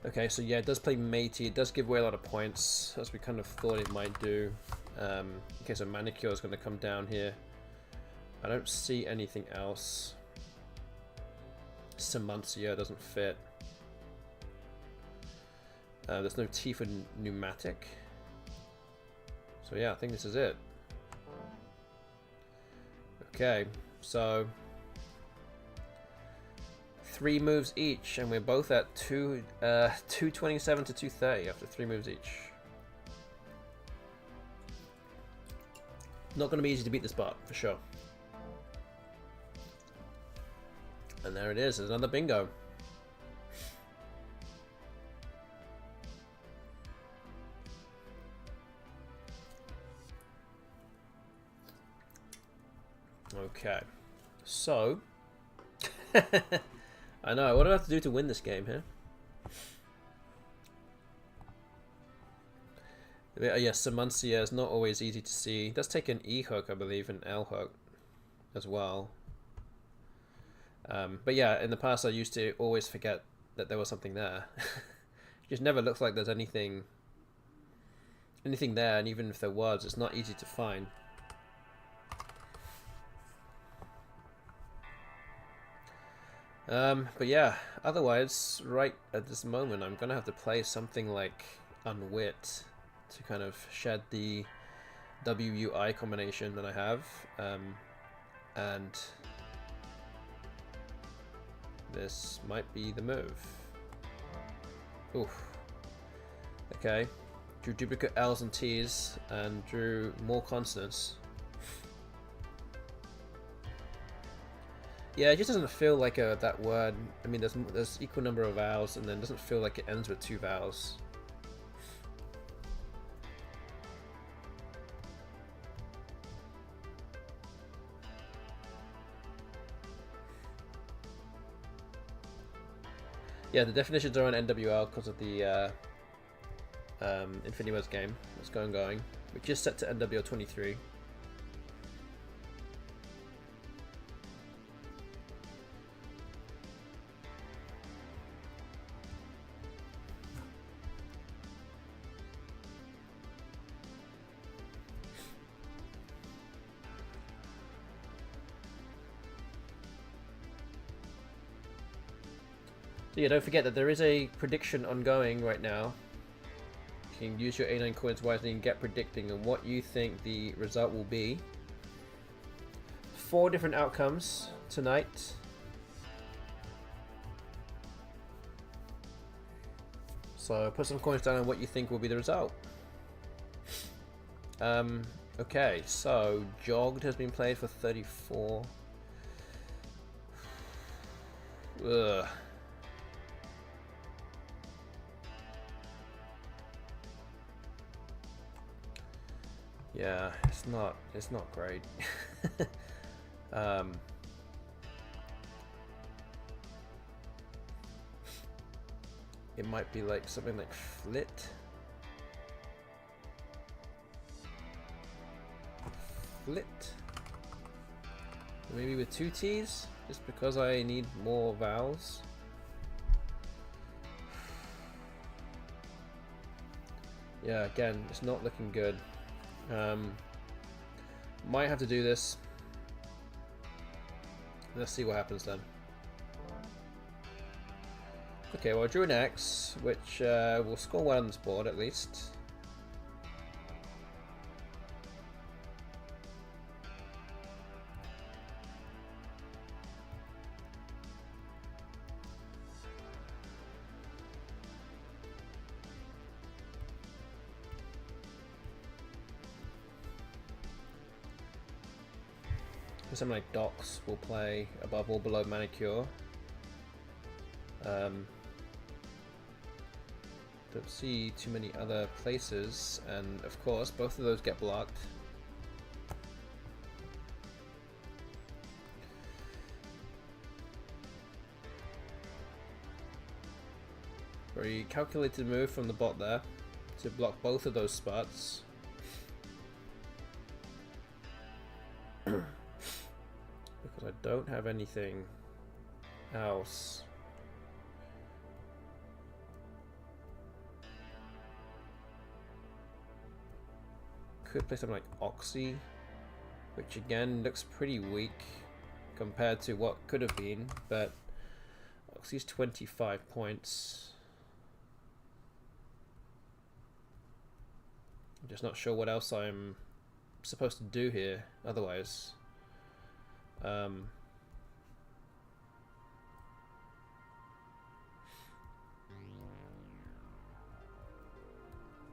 Okay, so yeah, it does play Matey. It does give away a lot of points, as we kind of thought it might do. Okay, so Manicure is going to come down here. I don't see anything else. Semuncia doesn't fit. There's no T for Pneumatic. So yeah, I think this is it. Okay, so 3 moves each, and we're both at 227 to 230 after 3 moves each. Not going to be easy to beat this bot, for sure. And there it is, there's another bingo. Okay, so I know, what do I have to do to win this game here? Yes, Semuncia is not always easy to see. It does take an E hook, I believe, and L hook as well. But yeah, in the past I used to always forget that there was something there. It just never looks like there's anything there, and even if there was, it's not easy to find. But yeah, otherwise, right at this moment, I'm gonna have to play something like Unwit to kind of shed the WUI combination that I have, and this might be the move. Oof. Okay, drew duplicate L's and T's and drew more consonants. Yeah, it just doesn't feel like that word. I mean, there's equal number of vowels, and then it doesn't feel like it ends with 2 vowels. Yeah, the definitions are on NWL because of the Infinity Words game that's going, which is set to NWL 23. So yeah, don't forget that there is a prediction ongoing right now. You can use your A9 coins wisely and get predicting on what you think the result will be. 4 different outcomes tonight. So put some coins down on what you think will be the result. Okay, so Jogged has been played for 34. Ugh. Yeah, it's not great. It might be like something like Flit. chocolate. Maybe with 2 T's, just because I need more vowels. Yeah, again, it's not looking good. Might have to do this. Let's see what happens then. Okay, well I drew an X, which will score 1 on this board at least. Something like Docs will play above or below Manicure. Don't see too many other places, and of course both of those get blocked. Very calculated move from the bot there to block both of those spots. Because I don't have anything else. Could play something like Oxy, which again looks pretty weak compared to what could have been, but Oxy's 25 points. I'm just not sure what else I'm supposed to do here otherwise.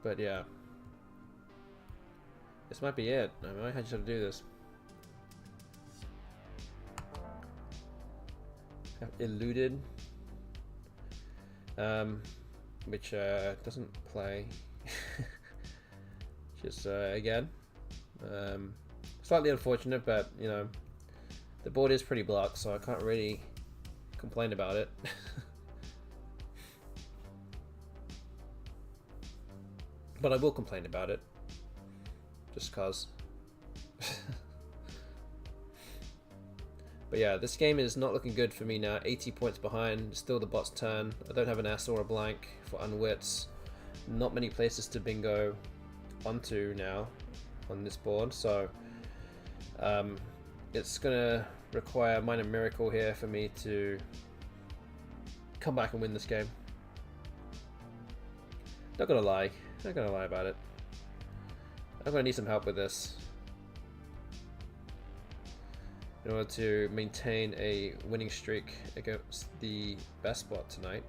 But yeah, this might be it. I might just have to do this. Have eluded, which doesn't play. Just again, slightly unfortunate, but you know, the board is pretty blocked, so I can't really complain about it. But I will complain about it, just cause. But yeah, this game is not looking good for me now. 80 points behind, still the bot's turn. I don't have an S or a blank for unwits. Not many places to bingo onto now on this board, so it's gonna require a minor miracle here for me to come back and win this game. Not gonna lie about it. I'm gonna need some help with this in order to maintain a winning streak against the BestBot tonight.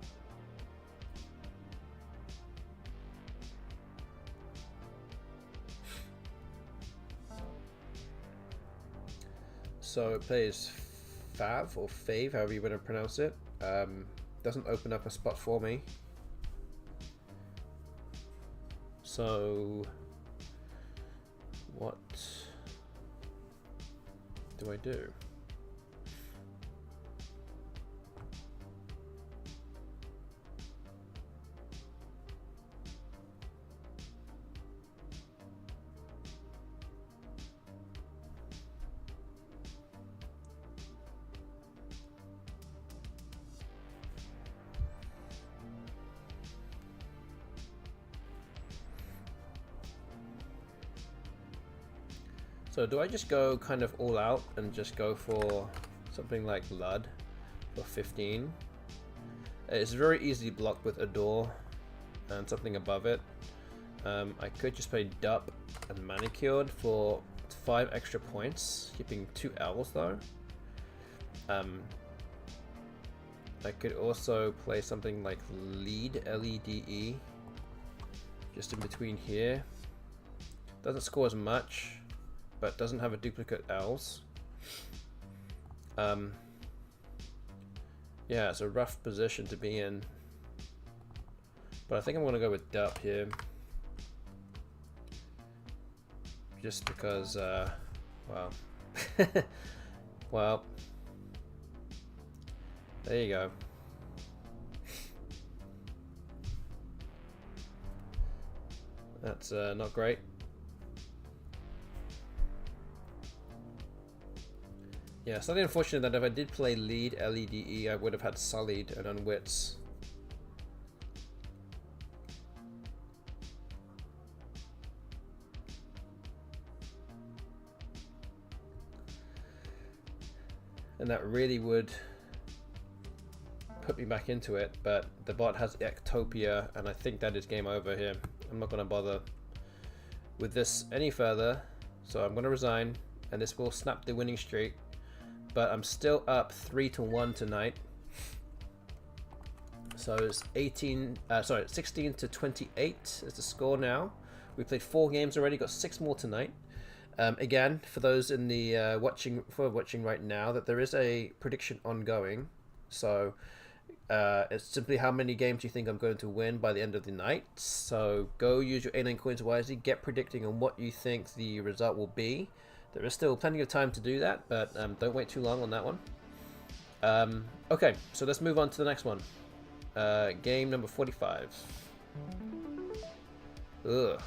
So it plays Fav or Fave, however you want to pronounce it. Doesn't open up a spot for me. So what do I do? So do I just go kind of all out and just go for something like Lud for 15? It's very easily blocked with Adore and something above it. I could just play Dup and Manicured for 5 extra points, keeping 2 L's though. I could also play something like Lead, L-E-D-E, just in between here. Doesn't score as much, but doesn't have a duplicate L's. Yeah, it's a rough position to be in, but I think I'm gonna go with Dup here, just because, well, well, there you go. That's not great. Yeah, slightly unfortunate that if I did play lead LEDE, I would have had sullied and unwits. And that really would put me back into it, but the bot has Ectopia, and I think that is game over here. I'm not going to bother with this any further, so I'm going to resign, and this will snap the winning streak. But I'm still up 3-1 tonight. So it's 16 to 28 is the score now. We played 4 games already, got 6 more tonight. Again, for those in the watching right now, that there is a prediction ongoing. So it's simply how many games you think I'm going to win by the end of the night. So go use your A9 coins wisely, get predicting on what you think the result will be. There is still plenty of time to do that, but don't wait too long on that one. Okay, so let's move on to the next one. Game number 45. Ugh.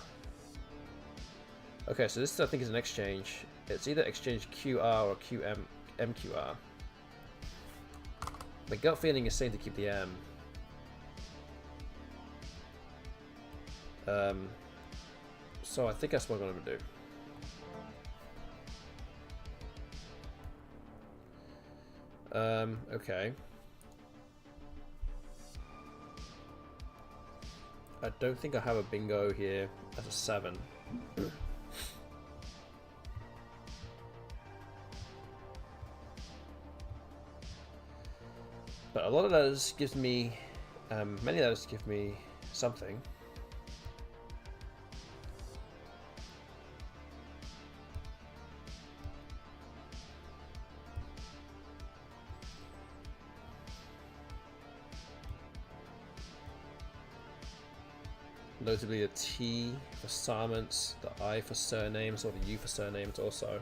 Okay, so this I think is an exchange. It's either exchange QR or MQR. My gut feeling is saying to keep the M. So I think that's what I'm going to do. Okay. I don't think I have a bingo here as a 7. But a lot of those gives me, many of those give me something. Notably the T for Sarments, the I for surnames, or the U for surnames also.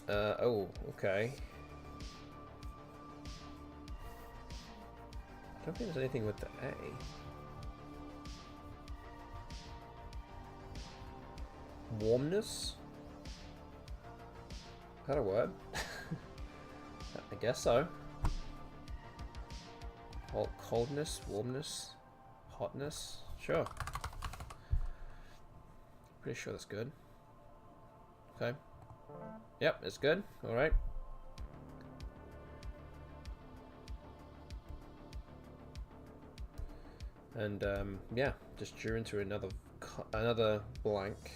Oh, okay. I don't think there's anything with the A. Warmness? Is that a word? I guess so. Coldness, warmness, hotness. Sure. Pretty sure that's good. Okay. Yep, it's good. All right. And yeah, just drew into another blank.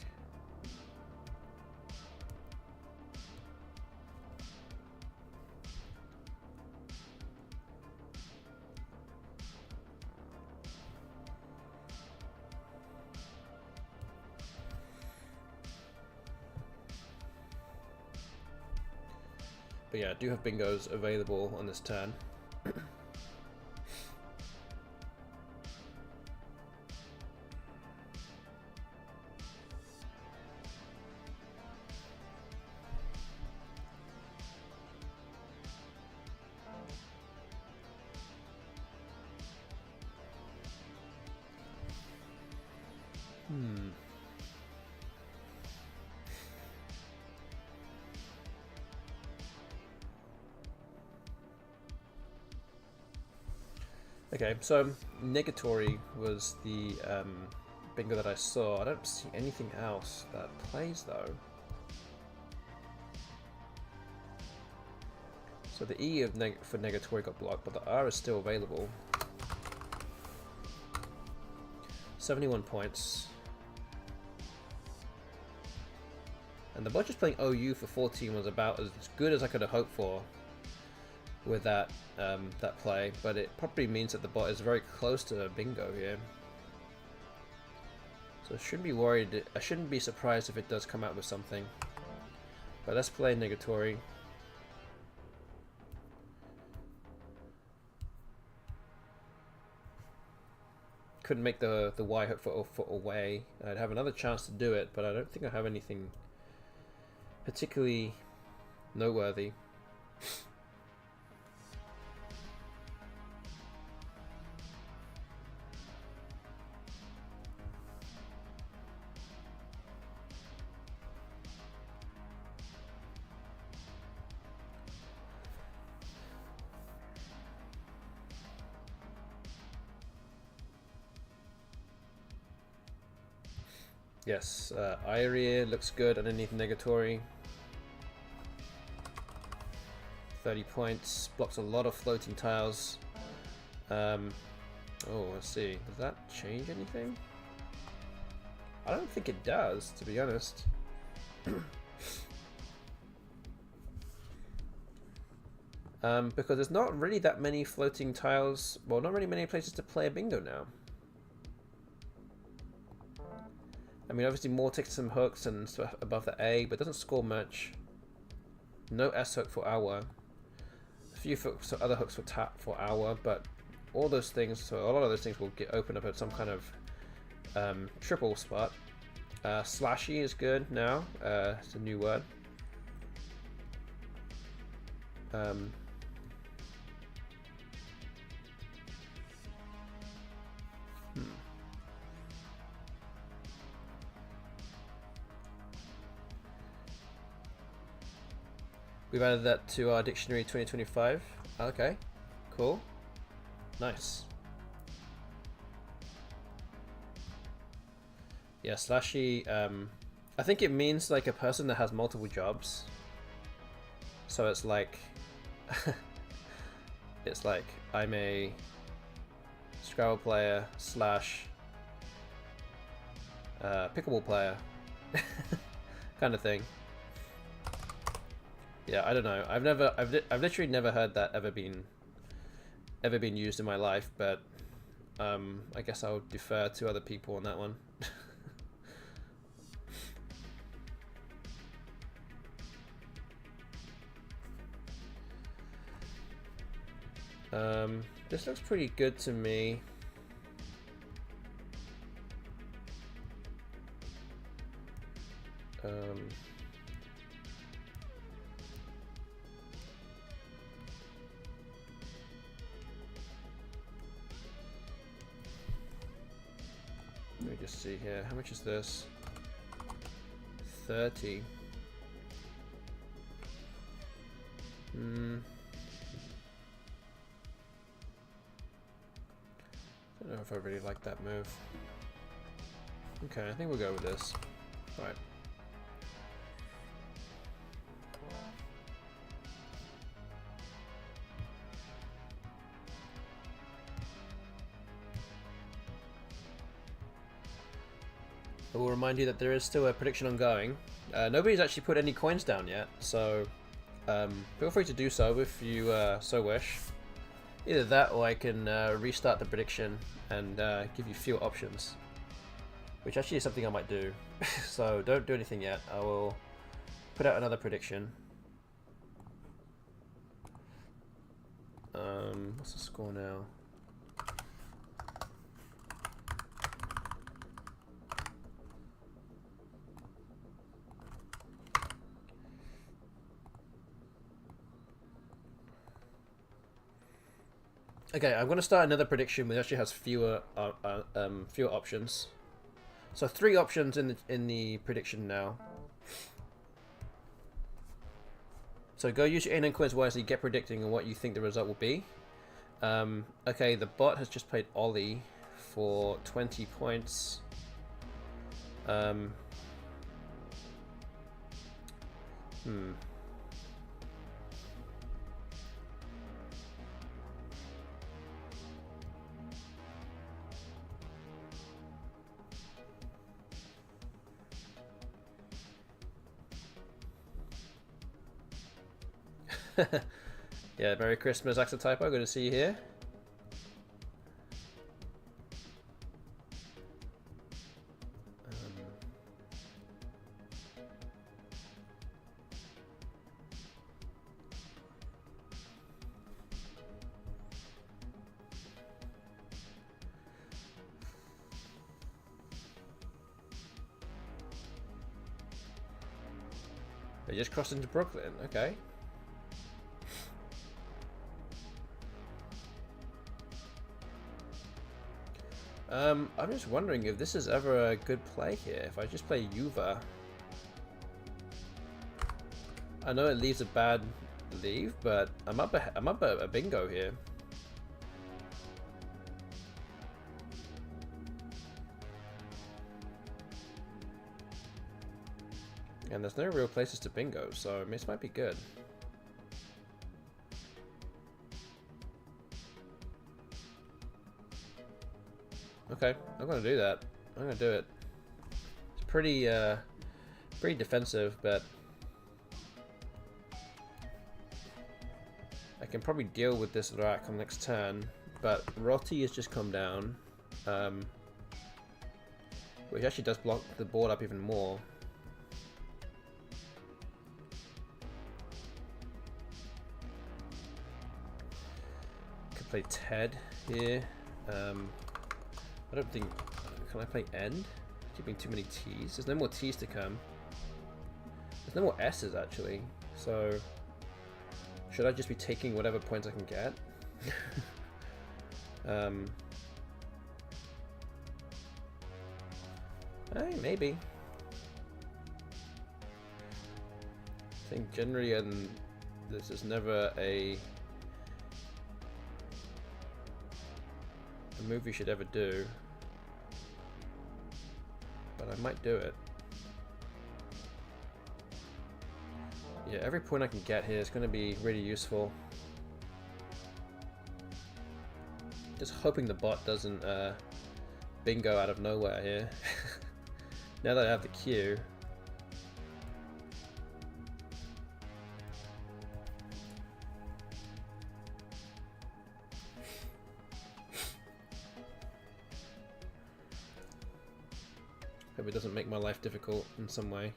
But yeah, I do have bingos available on this turn. Okay, so Negatory was the bingo that I saw. I don't see anything else that plays though. So the E for Negatory got blocked, but the R is still available. 71 points. And the bot just playing OU for 14 was about as good as I could have hoped for with that that play, but it probably means that the bot is very close to a bingo here. So I shouldn't be worried. I shouldn't be surprised if it does come out with something. But let's play Negatory. Couldn't make the Y hook foot away. I'd have another chance to do it, but I don't think I have anything particularly noteworthy. Yes, Irie looks good underneath Negatory. 30 points, blocks a lot of floating tiles. Oh, let's see. Does that change anything? I don't think it does, to be honest. Because there's not really that many floating tiles. Well, not really many places to play a bingo now. I mean, obviously more takes some hooks and stuff above the A, but doesn't score much. No S hook for hour. A few hooks, other hooks for tap for hour, but all those things, so a lot of those things will get opened up at some kind of triple spot. Slashy is good now. It's a new word. We've added that to our dictionary 2025. Okay, cool, nice. Yeah, slashy. I think it means like a person that has multiple jobs. So it's like, it's like I'm a Scrabble player slash pickleball player, kind of thing. Yeah, I don't know. I've literally never heard that ever been used in my life, but I guess I'll defer to other people on that one. This looks pretty good to me. Let me just see here. How much is this? 30. I don't know if I really like that move. Okay, I think we'll go with this. Alright. I will remind you that there is still a prediction ongoing. Nobody's actually put any coins down yet, so feel free to do so if you so wish. Either that, or I can restart the prediction and give you fewer options, which actually is something I might do. So don't do anything yet. I will put out another prediction. What's the score now? Okay, I'm going to start another prediction which actually has fewer options. So 3 options in the prediction now. So go use your in and quiz wisely, get predicting on what you think the result will be. Okay, the bot has just played Ollie for 20 points. Yeah, Merry Christmas, Axel Typo. Good to see you here. They just crossed into Brooklyn. Okay. I'm just wondering if this is ever a good play here. If I just play Yuva, I know it leaves a bad leave, but I'm up a bingo here. And there's no real places to bingo, so this might be good. Okay, I'm gonna do that. I'm gonna do it. It's pretty defensive, but I can probably deal with this rack on next turn. But Roti has just come down, which actually does block the board up even more. Could play Ted here. I don't think... Can I play End? Keeping too many T's. There's no more T's to come. There's no more S's actually. So... Should I just be taking whatever points I can get? Hey, maybe. I think generally this is never a move you should ever do, but I might do it. Yeah, every point I can get here is going to be really useful. Just hoping the bot doesn't bingo out of nowhere here. Now that I have the Q. Hope it doesn't make my life difficult in some way.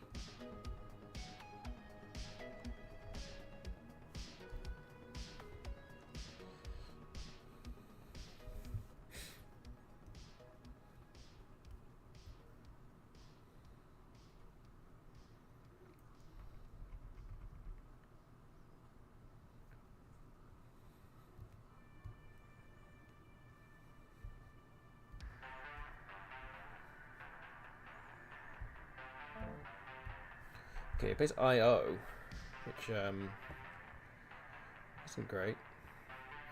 Okay, it plays IO, which isn't great.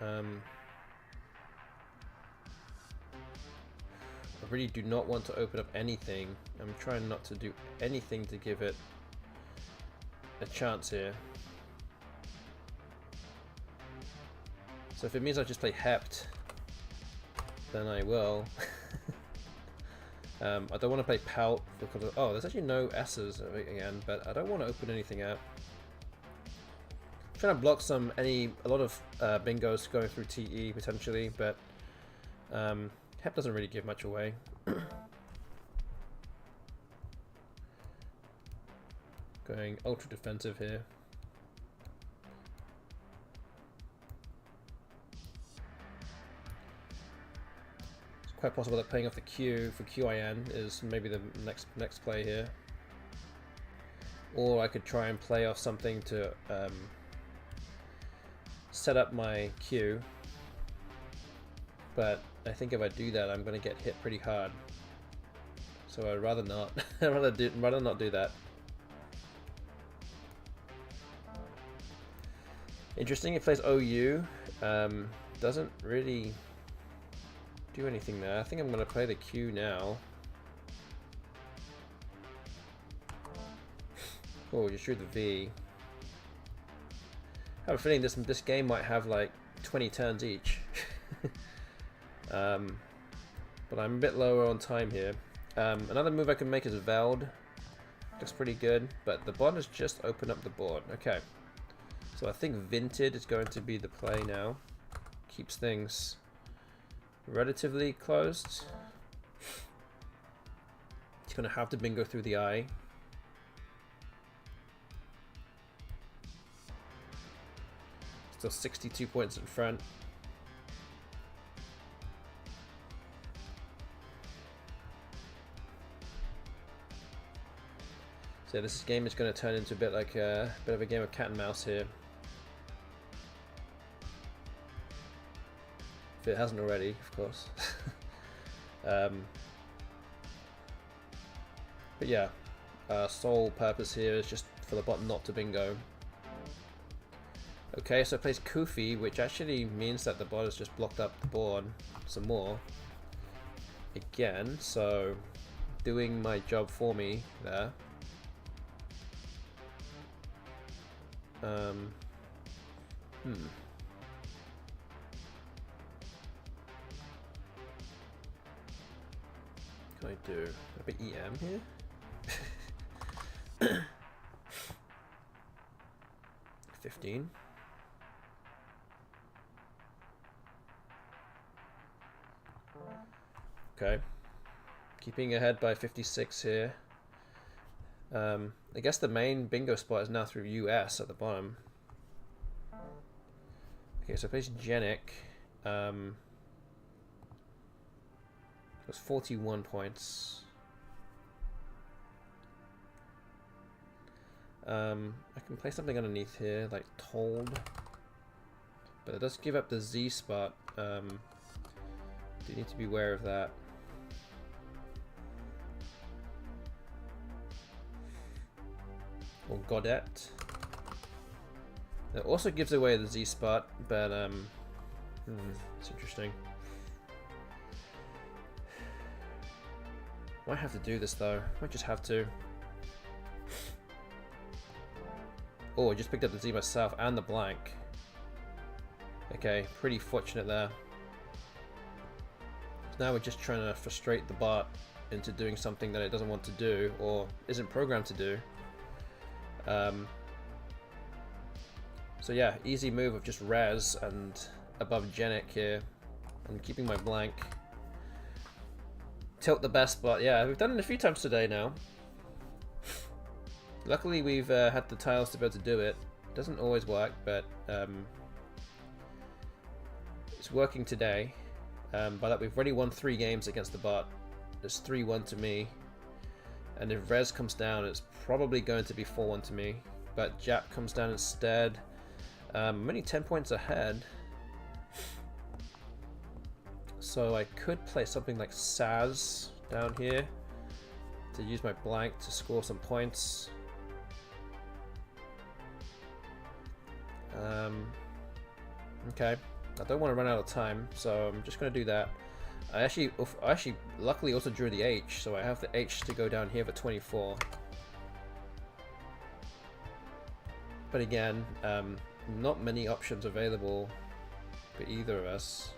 I really do not want to open up anything. I'm trying not to do anything to give it a chance here. So if it means I just play Hept, then I will. I don't want to play Pout because of, oh, there's actually no S's again, but I don't want to open anything up. I'm trying to block a lot of bingos going through TE potentially, but Hep doesn't really give much away. Going ultra defensive here. Quite possible that playing off the Q for QIN is maybe the next play here. Or I could try and play off something to set up my Q. But I think if I do that, I'm going to get hit pretty hard. So I'd rather not. I'd rather not do that. Interesting, it plays OU. Doesn't really do anything there. I think I'm going to play the Q now. Oh, just drew the V. I have a feeling this game might have like 20 turns each. But I'm a bit lower on time here. Another move I can make is Veld. Looks pretty good, but the bot has just opened up the board. Okay. So I think Vinted is going to be the play now. Keeps things relatively closed. He's going to have to bingo through the eye. Still 62 points in front. So this game is going to turn into a bit like a bit of a game of cat and mouse here. If it hasn't already, of course. But yeah, sole purpose here is just for the bot not to bingo. Okay, so it plays Kufi, which actually means that the bot has just blocked up the board some more. Again, so doing my job for me there. Can I do a bit EM here? 15. Okay. Keeping ahead by 56 here. I guess the main bingo spot is now through US at the bottom. Okay, so I place Genic. That's 41 points. I can play something underneath here, like Told. But it does give up the Z spot. Do need to be aware of that. Or Godet. It also gives away the Z spot, but it's interesting. Might have to do this though. Might just have to. Oh, I just picked up the Z myself and the blank. Okay, pretty fortunate there. Now we're just trying to frustrate the bot into doing something that it doesn't want to do or isn't programmed to do. So yeah, easy move of just res and above Genic here and keeping my blank. Tilt the BestBot. Yeah, we've done it a few times today now. Luckily we've had the tiles to be able to do it. Doesn't always work, but it's working today. By that we've already won 3 games against the bot. It's 3-1 to me. And if res comes down, it's probably going to be 4-1 to me. But Jap comes down instead. I'm only 10 points ahead. So I could play something like Saz down here to use my blank to score some points. Okay, I don't want to run out of time, so I'm just going to do that. I actually luckily also drew the H, so I have the H to go down here for 24. But again, not many options available for either of us.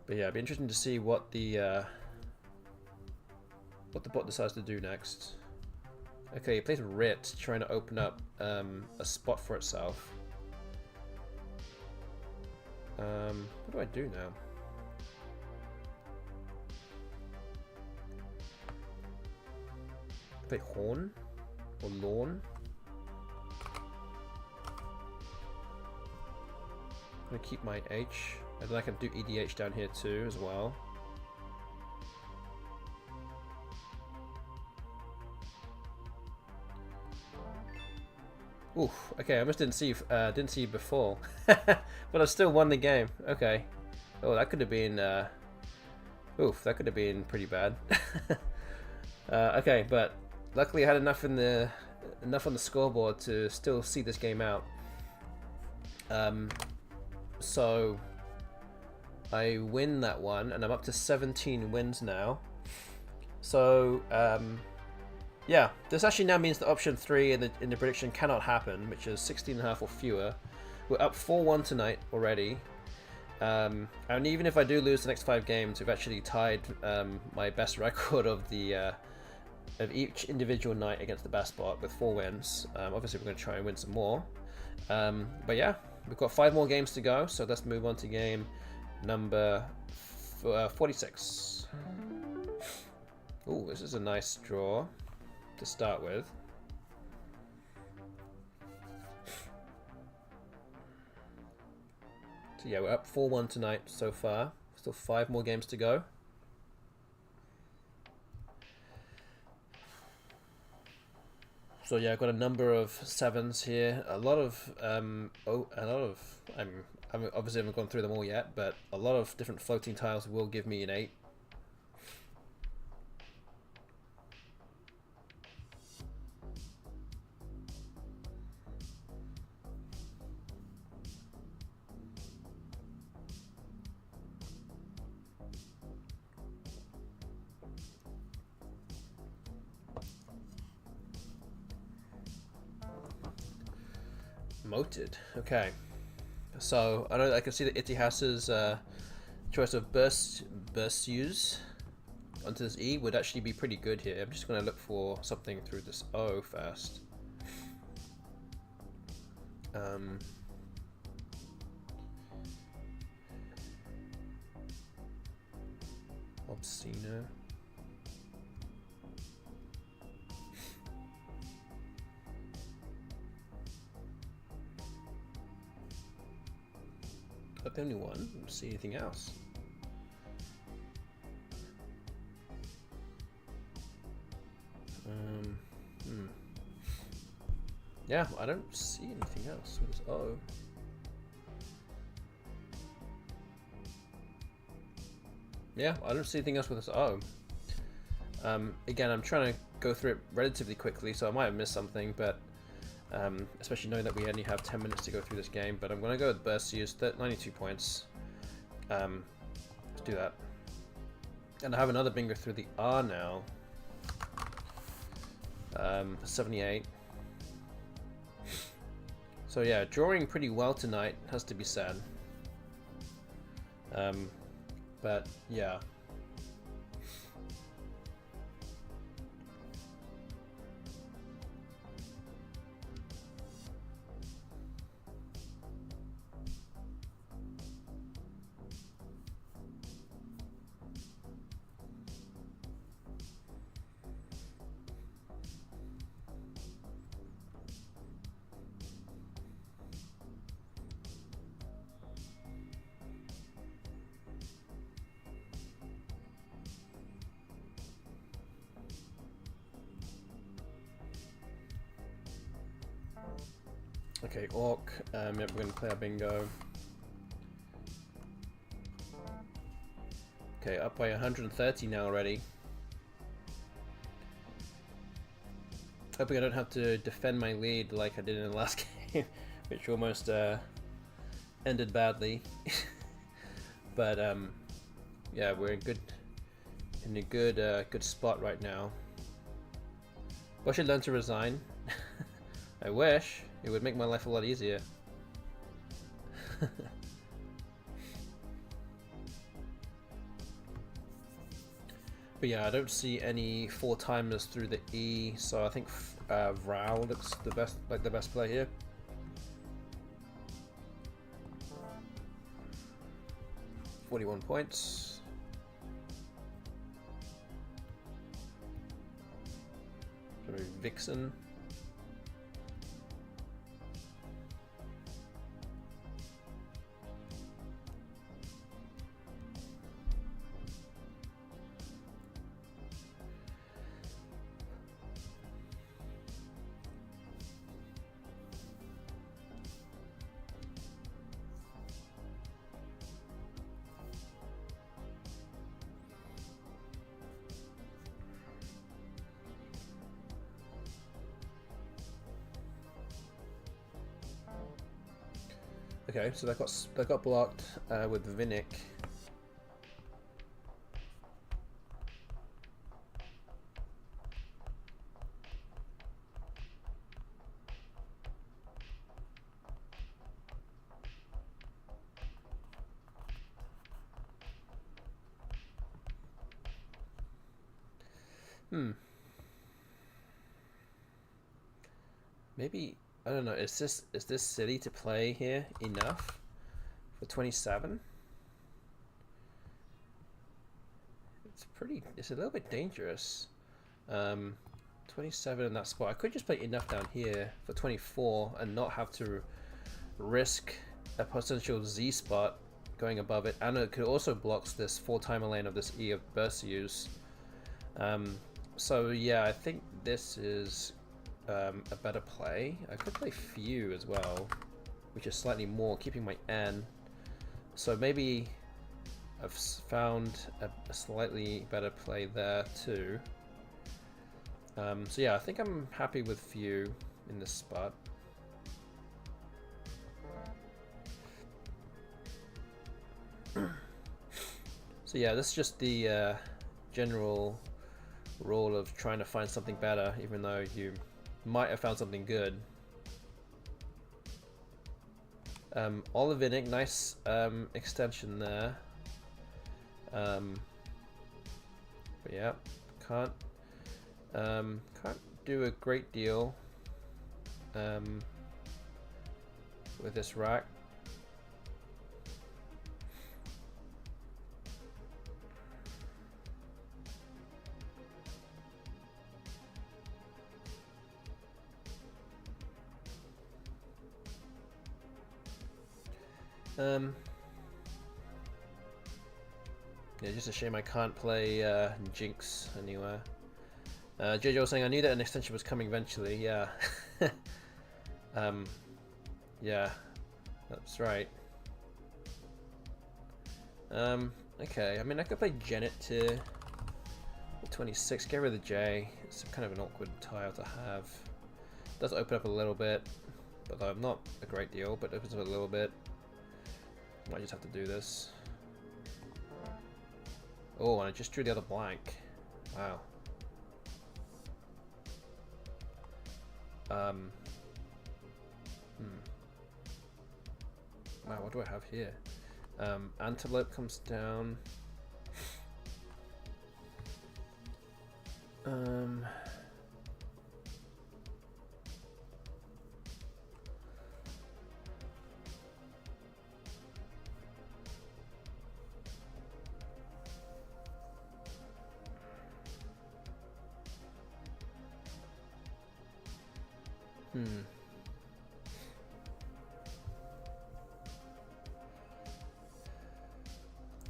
But yeah, it'd be interesting to see what the bot decides to do next. Okay, it plays Rit, trying to open up a spot for itself. What do I do now? Play Horn or Lawn. I'm gonna keep my H, and then I can do EDH down here too as well. Oof. Okay, I almost didn't see you before, but I still won the game. Okay. Oh, that could have been. Oof, that could have been pretty bad. Okay, but luckily I had enough on the scoreboard to still see this game out. So I win that one, and I'm up to 17 wins now. So yeah, this actually now means that option 3 in the prediction cannot happen, which is 16.5 or fewer. We're up 4-1 tonight already. And even if I do lose the next 5 games, we've actually tied my best record of each individual night against the BestBot with 4 wins. Obviously we're going to try and win some more. But yeah, we've got 5 more games to go, so let's move on to game number 46. Ooh, this is a nice draw to start with. So yeah, we're up 4-1 tonight so far. Still 5 more games to go. So yeah, I've got a number of 7s here. I mean, obviously I haven't gone through them all yet, but a lot of different floating tiles will give me an 8. moted. Okay. So I can see that Itihas's choice of burst use onto this E would actually be pretty good here. I'm just going to look for something through this O first. Obsceno. But the only one. I don't see anything else. Yeah, I don't see anything else. What is O? Yeah, I don't see anything else with this O. Again, I'm trying to go through it relatively quickly, so I might have missed something, but especially knowing that we only have 10 minutes to go through this game. But I'm going to go with burst use, 92 points. Let's do that. And I have another bingo through the R now. 78. So yeah, drawing pretty well tonight, has to be said. But yeah. Okay, Orc. Yep, we're going to play our bingo. Okay, up by 130 now already. Hoping I don't have to defend my lead like I did in the last game, which almost ended badly. But yeah, we're in a good spot right now. I should learn to resign. I wish. It would make my life a lot easier. But yeah, I don't see any 4-timers through the E, so I think Vrao looks the best play here. $41 points. Vixen. Okay, so that got blocked with Vinnick. Maybe, I don't know, is this city to play here enough for 27? It's a little bit dangerous. 27 in that spot. I could just play enough down here for 24 and not have to risk a potential Z spot going above it, and it could also blocks this 4-timer lane of this E of burst use. So yeah, I think this is a better play. I could play few as well, which is slightly more, keeping my N. So maybe I've found a slightly better play there too. So yeah, I think I'm happy with few in this spot. So yeah, this is just the general rule of trying to find something better, even though you might have found something good. Olivinic, nice extension there. But yeah, can't do a great deal with this rack. Yeah, just a shame I can't play Jinx anywhere. JJ was saying I knew that an extension was coming eventually. Yeah. Yeah, that's right. Okay, I mean I could play Janet to 26, get rid of the J. It's kind of an awkward tile to have. Does open up a little bit, but not a great deal, but opens up a little bit. Might just have to do this. Oh, and I just drew the other blank. Wow. Wow, what do I have here? Antelope comes down.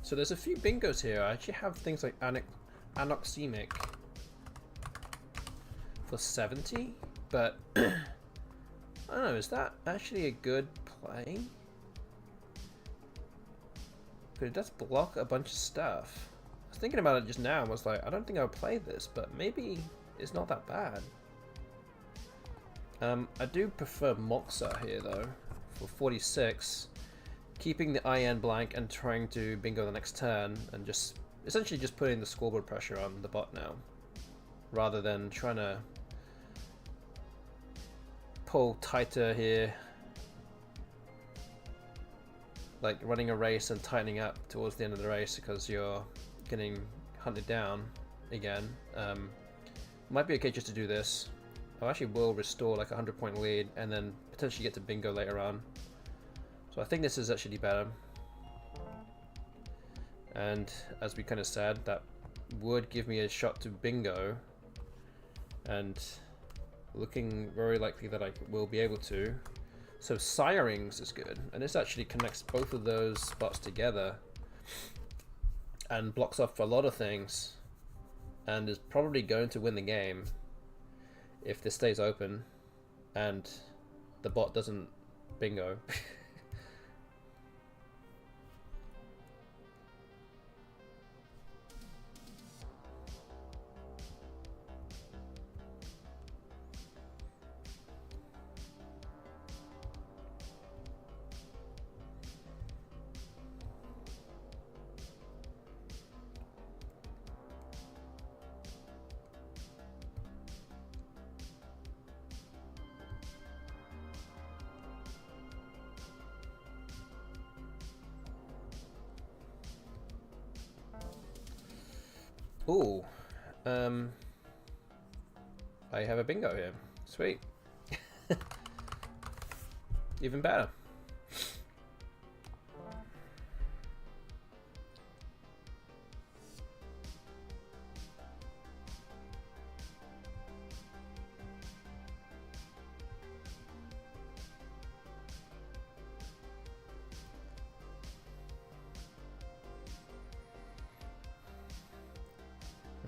So there's a few bingos here. I actually have things like Anoxemic for 70, but I don't know, is that actually a good play? But it does block a bunch of stuff. I was thinking about it just now and was like, I don't think I would play this, but maybe it's not that bad. I do prefer Moxa here though, for 46. Keeping the IN blank and trying to bingo the next turn, and just essentially just putting the scoreboard pressure on the bot now, rather than trying to pull tighter here, like running a race and tightening up towards the end of the race because you're getting hunted down again. Might be okay just to do this. I actually will restore like a 100-point lead and then potentially get to bingo later on. So I think this is actually better. And as we kind of said, that would give me a shot to bingo. And looking very likely that I will be able to. So Sirings is good. And this actually connects both of those spots together. And blocks off a lot of things. And is probably going to win the game. If this stays open. And the bot doesn't bingo. Ooh, I have a bingo here. Sweet. Even better.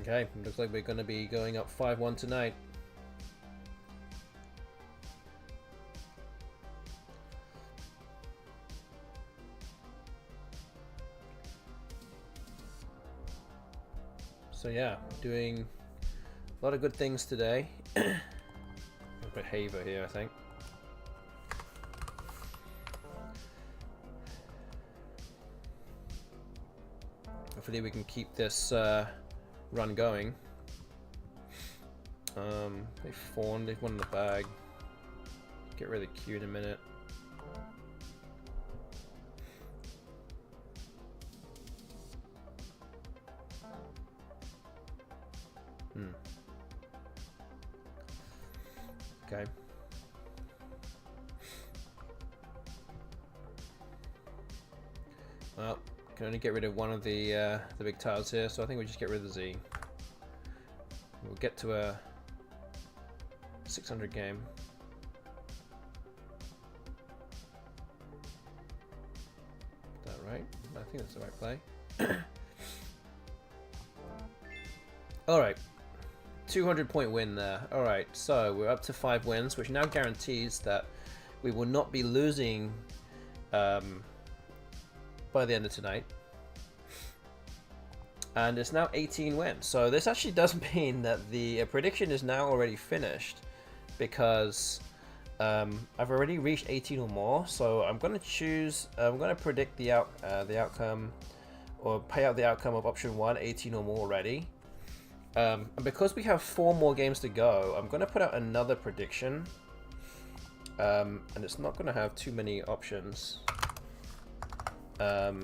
Okay, looks like we're going to be going up 5-1 tonight. So yeah, doing a lot of good things today. A bit Haver here, I think. Hopefully we can keep this run going. They fawned, they've won in the bag. Get rid of the Q in a minute. Okay. Well, can only get rid of one of the big tiles here, so I think we just get rid of the Z. We'll get to a 600 game. Is that right? I think that's the right play. Alright. 200-point win there. Alright, so we're up to 5 wins, which now guarantees that we will not be losing by the end of tonight. And it's now 18 wins. So this actually does mean that the prediction is now already finished, because I've already reached 18 or more. So I'm going to choose, I'm going to predict the outcome, or pay out the outcome of option 1, 18 or more already. And because we have 4 more games to go, I'm going to put out another prediction. And it's not going to have too many options. So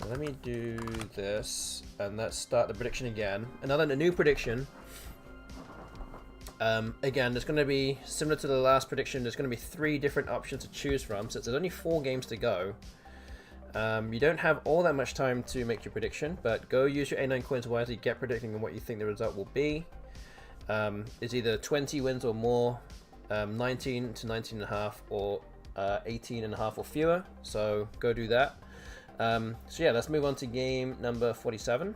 let me do this, and let's start the prediction again. A new prediction. Again, there's going to be, similar to the last prediction, there's going to be 3 different options to choose from, since there's only 4 games to go. You don't have all that much time to make your prediction, but go use your A9 coins wisely, get predicting on what you think the result will be. It's either 20 wins or more, 19 to 19.5, or 18.5 or fewer, so go do that. So yeah, let's move on to game number 47.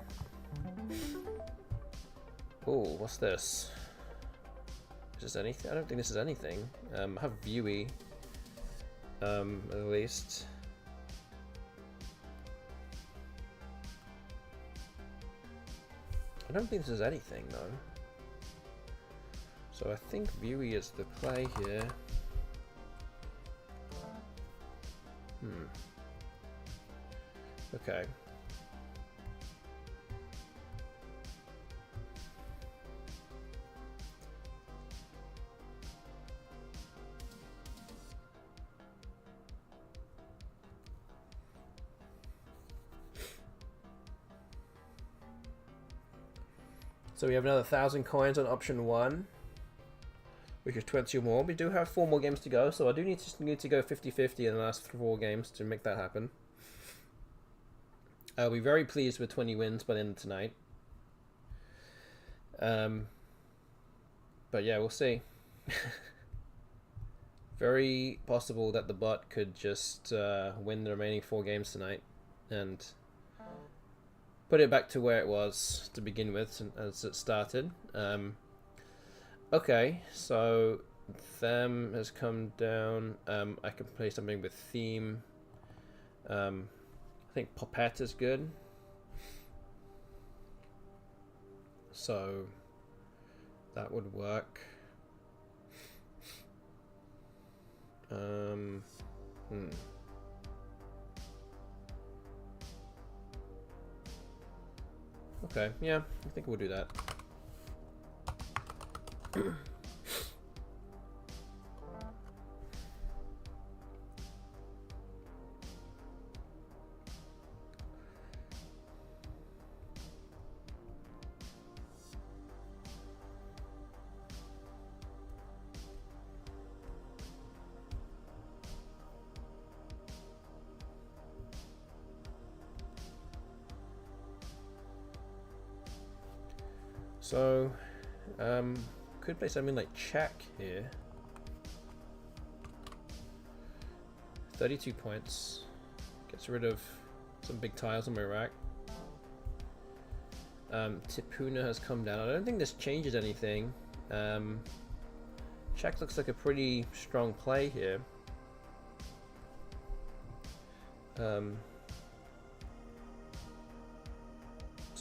Oh, what's this? Is this anything? I don't think this is anything. I have Viewy, at least. I don't think this is anything though. So I think Viewy is the play here. Okay. So we have another 1,000 coins on option 1, which is 20 or more. We do have 4 more games to go, so I do need to go 50-50 in the last 4 games to make that happen. I'll be very pleased with 20 wins by the end of tonight. But yeah, we'll see. Very possible that the bot could just win the remaining 4 games tonight and put it back to where it was to begin with as it started. Okay, so them has come down. I can play something with theme. I think Popette is good. So that would work. Okay, yeah, I think we'll do that. So, could play something like check here. 32 points. Gets rid of some big tiles on my rack. Tipuna has come down. I don't think this changes anything. Check looks like a pretty strong play here. So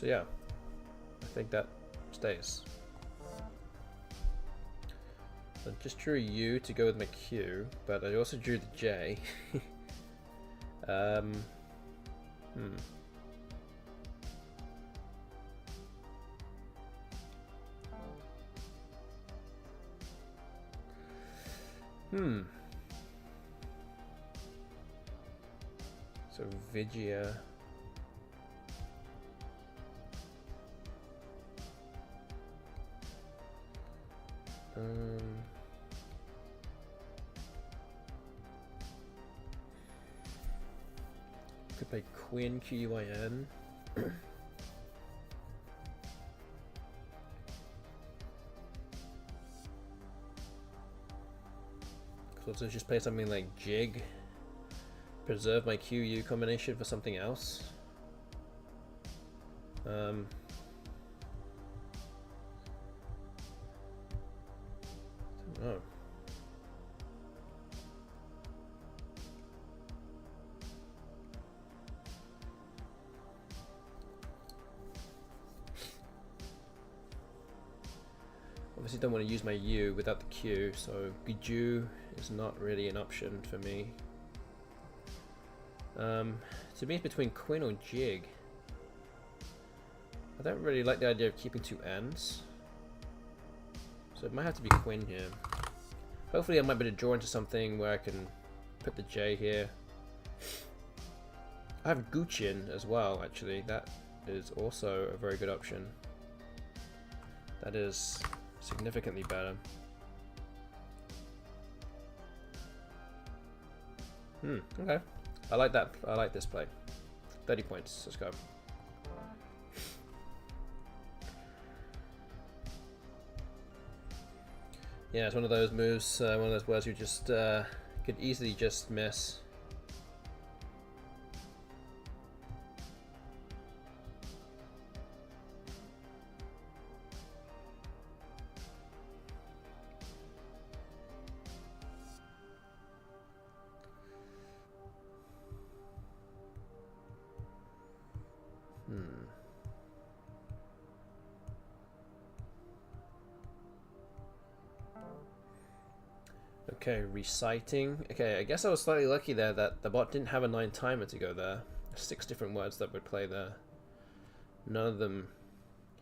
yeah, I think that stays. I just drew a U to go with my Q, but I also drew the J. So Vigia. Could play Queen Quin. Could also just play something like Jig. Preserve my QU combination for something else. Oh. Obviously don't want to use my U without the Q, so Guju is not really an option for me. To me it's between Queen or Jig. I don't really like the idea of keeping two N's. So it might have to be Queen here. Hopefully I might be able to draw into something where I can put the J here. I have Guchin as well, actually. That is also a very good option. That is significantly better. Okay. I like that. I like this play. 30 points. Let's go. Yeah, it's one of those moves, one of those words you just could easily just miss. Okay, reciting. Okay, I guess I was slightly lucky there that the bot didn't have a 9 timer to go there. 6 different words that would play there. None of them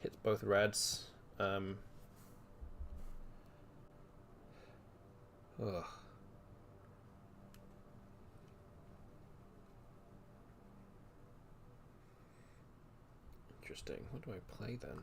hit both reds. Ugh. Interesting. What do I play then?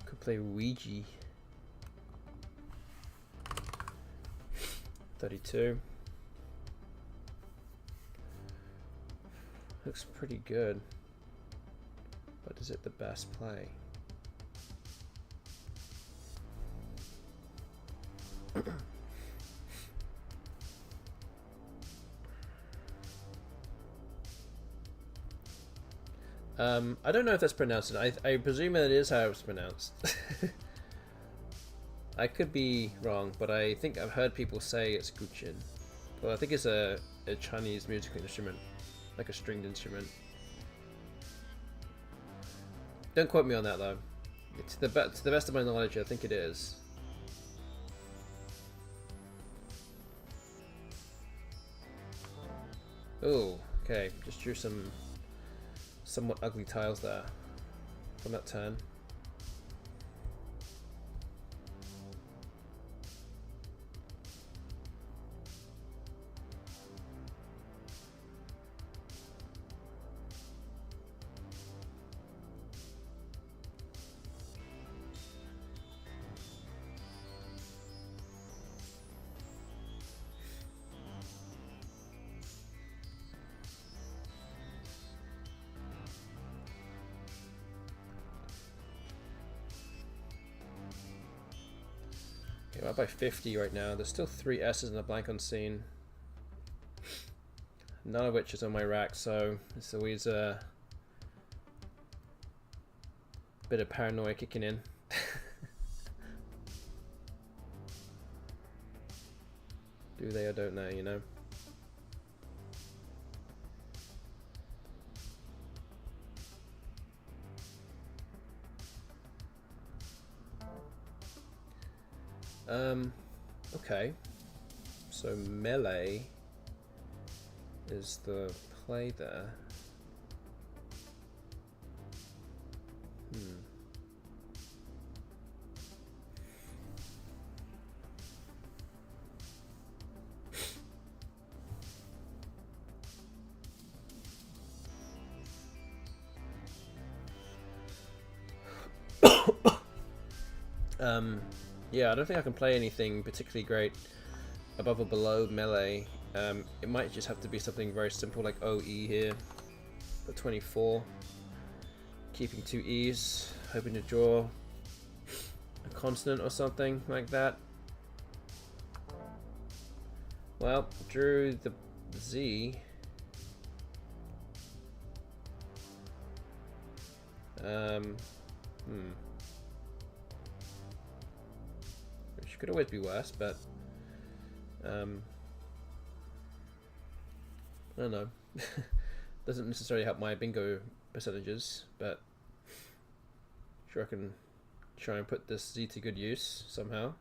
Could play Ouija. 32. Looks pretty good. But is it the best play? I don't know if that's pronounced. I presume that it is how it's pronounced. I could be wrong, but I think I've heard people say it's Guchin. Well, I think it's a Chinese musical instrument, like a stringed instrument. Don't quote me on that though. To the best of my knowledge, I think it is. Oh, okay. Just drew some somewhat ugly tiles there from that turn. We're up by 50 right now. There's still 3 S's and a blank on scene. None of which is on my rack, so it's always a bit of paranoia kicking in. Do they or don't they, you know? Okay, so melee is the play there. Yeah, I don't think I can play anything particularly great above or below melee. It might just have to be something very simple like OE here for 24. Keeping 2 E's, hoping to draw a consonant or something like that. Well, drew the Z. Which could always be worse, but I don't know. Doesn't necessarily help my bingo percentages, but sure I can try and put this Z to good use somehow.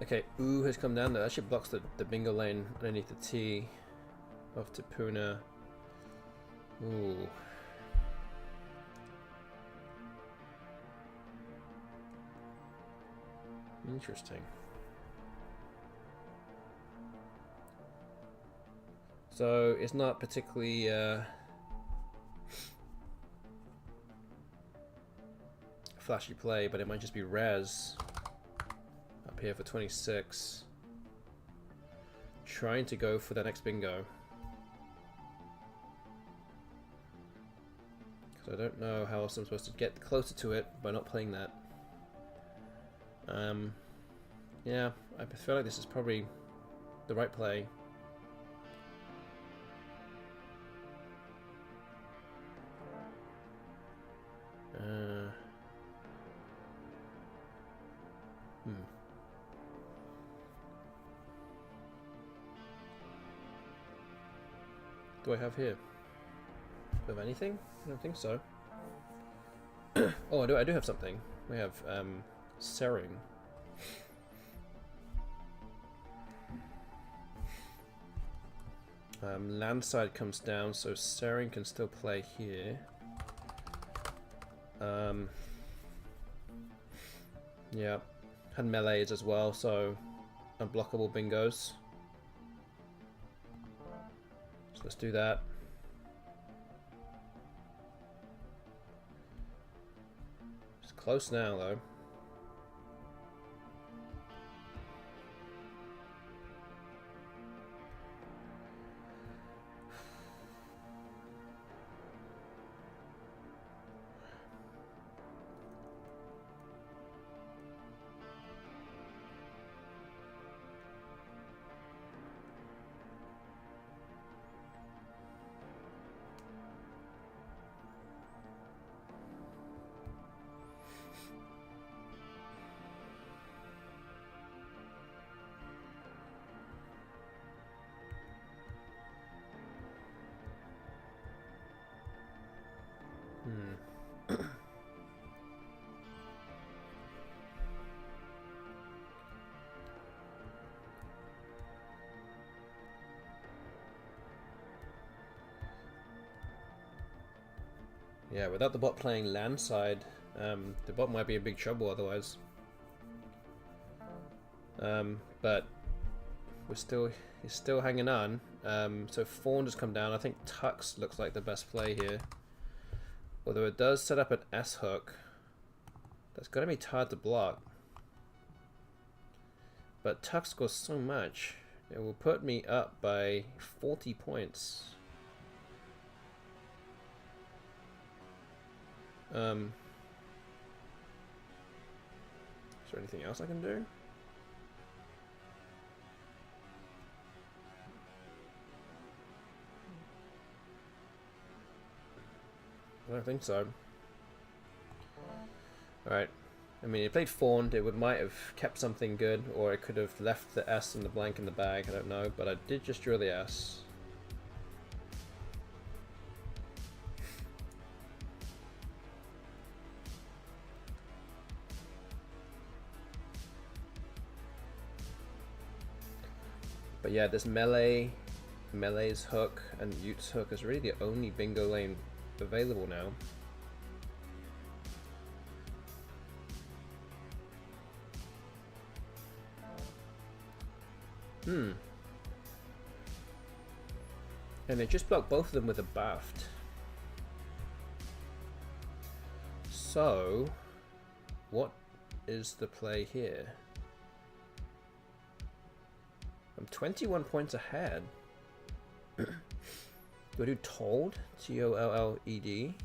Okay, ooh has come down. That actually blocks the bingo lane underneath the T of Tapuna. Ooh. Interesting. So it's not particularly flashy play, but it might just be res up here for 26. Trying to go for the next bingo. Because I don't know how else I'm supposed to get closer to it by not playing that. Yeah, I feel like this is probably the right play. Do I have here? Do I have anything? I don't think so. Oh, I do have something. We have Sering. Landside comes down, so Sering can still play here. Yeah, had melees as well, so unblockable bingos. So let's do that. It's close now, though. Yeah, without the bot playing landside, the bot might be in big trouble otherwise. But he's still hanging on. So Fawn just come down. I think Tux looks like the best play here. Although it does set up an S hook. That's gonna be hard to block. But Tux scores so much. It will put me up by 40 points. Is there anything else I can do? I don't think so. Alright, I mean, it played Fawned, it might have kept something good, or it could have left the S and the blank in the bag, I don't know, but I did just draw the S. But yeah, this Melee's hook, and Ute's hook is really the only bingo lane available now. And they just blocked both of them with a Baft. So, what is the play here? I'm 21 points ahead. Do I do Tolled? T-O-L-L-E-D?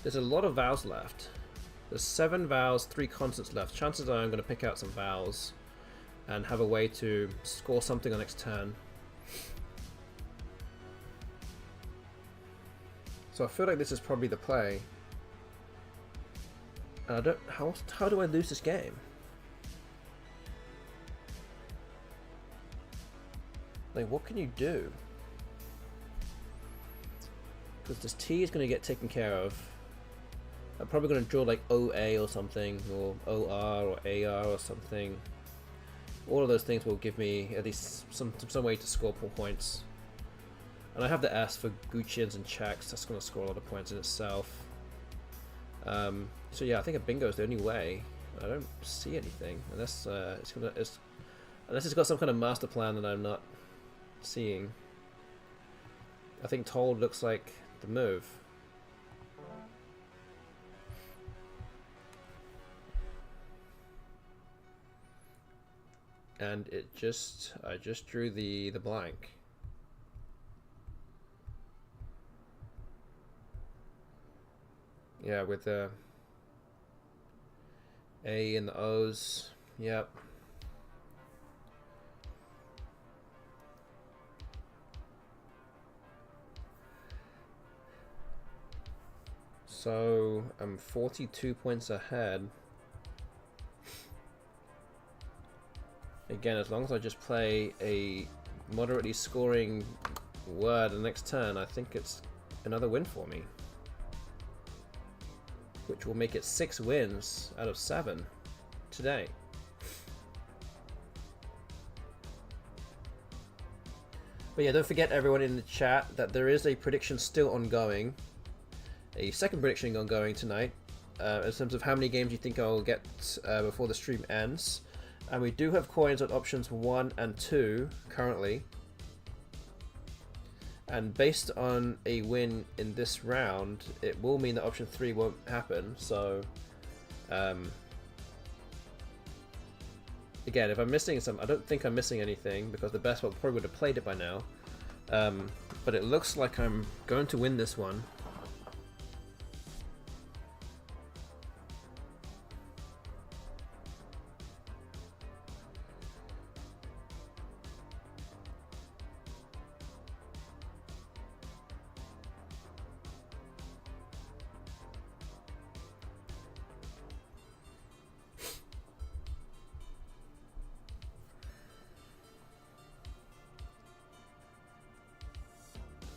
There's a lot of vowels left. There's 7 vowels, 3 consonants left. Chances are I'm going to pick out some vowels and have a way to score something on next turn. So I feel like this is probably the play. And I don't. How do I lose this game? Like, what can you do? Because this T is going to get taken care of. I'm probably going to draw like OA or something, or OR or AR or something. All of those things will give me at least some way to score points. And I have the S for Guccians and checks. That's going to score a lot of points in itself. So yeah, I think a bingo is the only way. I don't see anything unless unless it's got some kind of master plan that I'm not seeing. I think Tolled looks like the move. And I just drew the blank. Yeah, with the A and the O's. Yep. So I'm 42 points ahead. Again, as long as I just play a moderately scoring word the next turn, I think it's another win for me. Which will make it 6 wins out of 7 today. But yeah, don't forget everyone in the chat that there is a prediction still ongoing. A second prediction ongoing tonight. In terms of how many games you think I'll get before the stream ends. And we do have coins on options 1 and 2 currently. And based on a win in this round, it will mean that option 3 won't happen. So, again, if I'm missing some, I don't think I'm missing anything because the BestBot probably would have played it by now. But it looks like I'm going to win this one.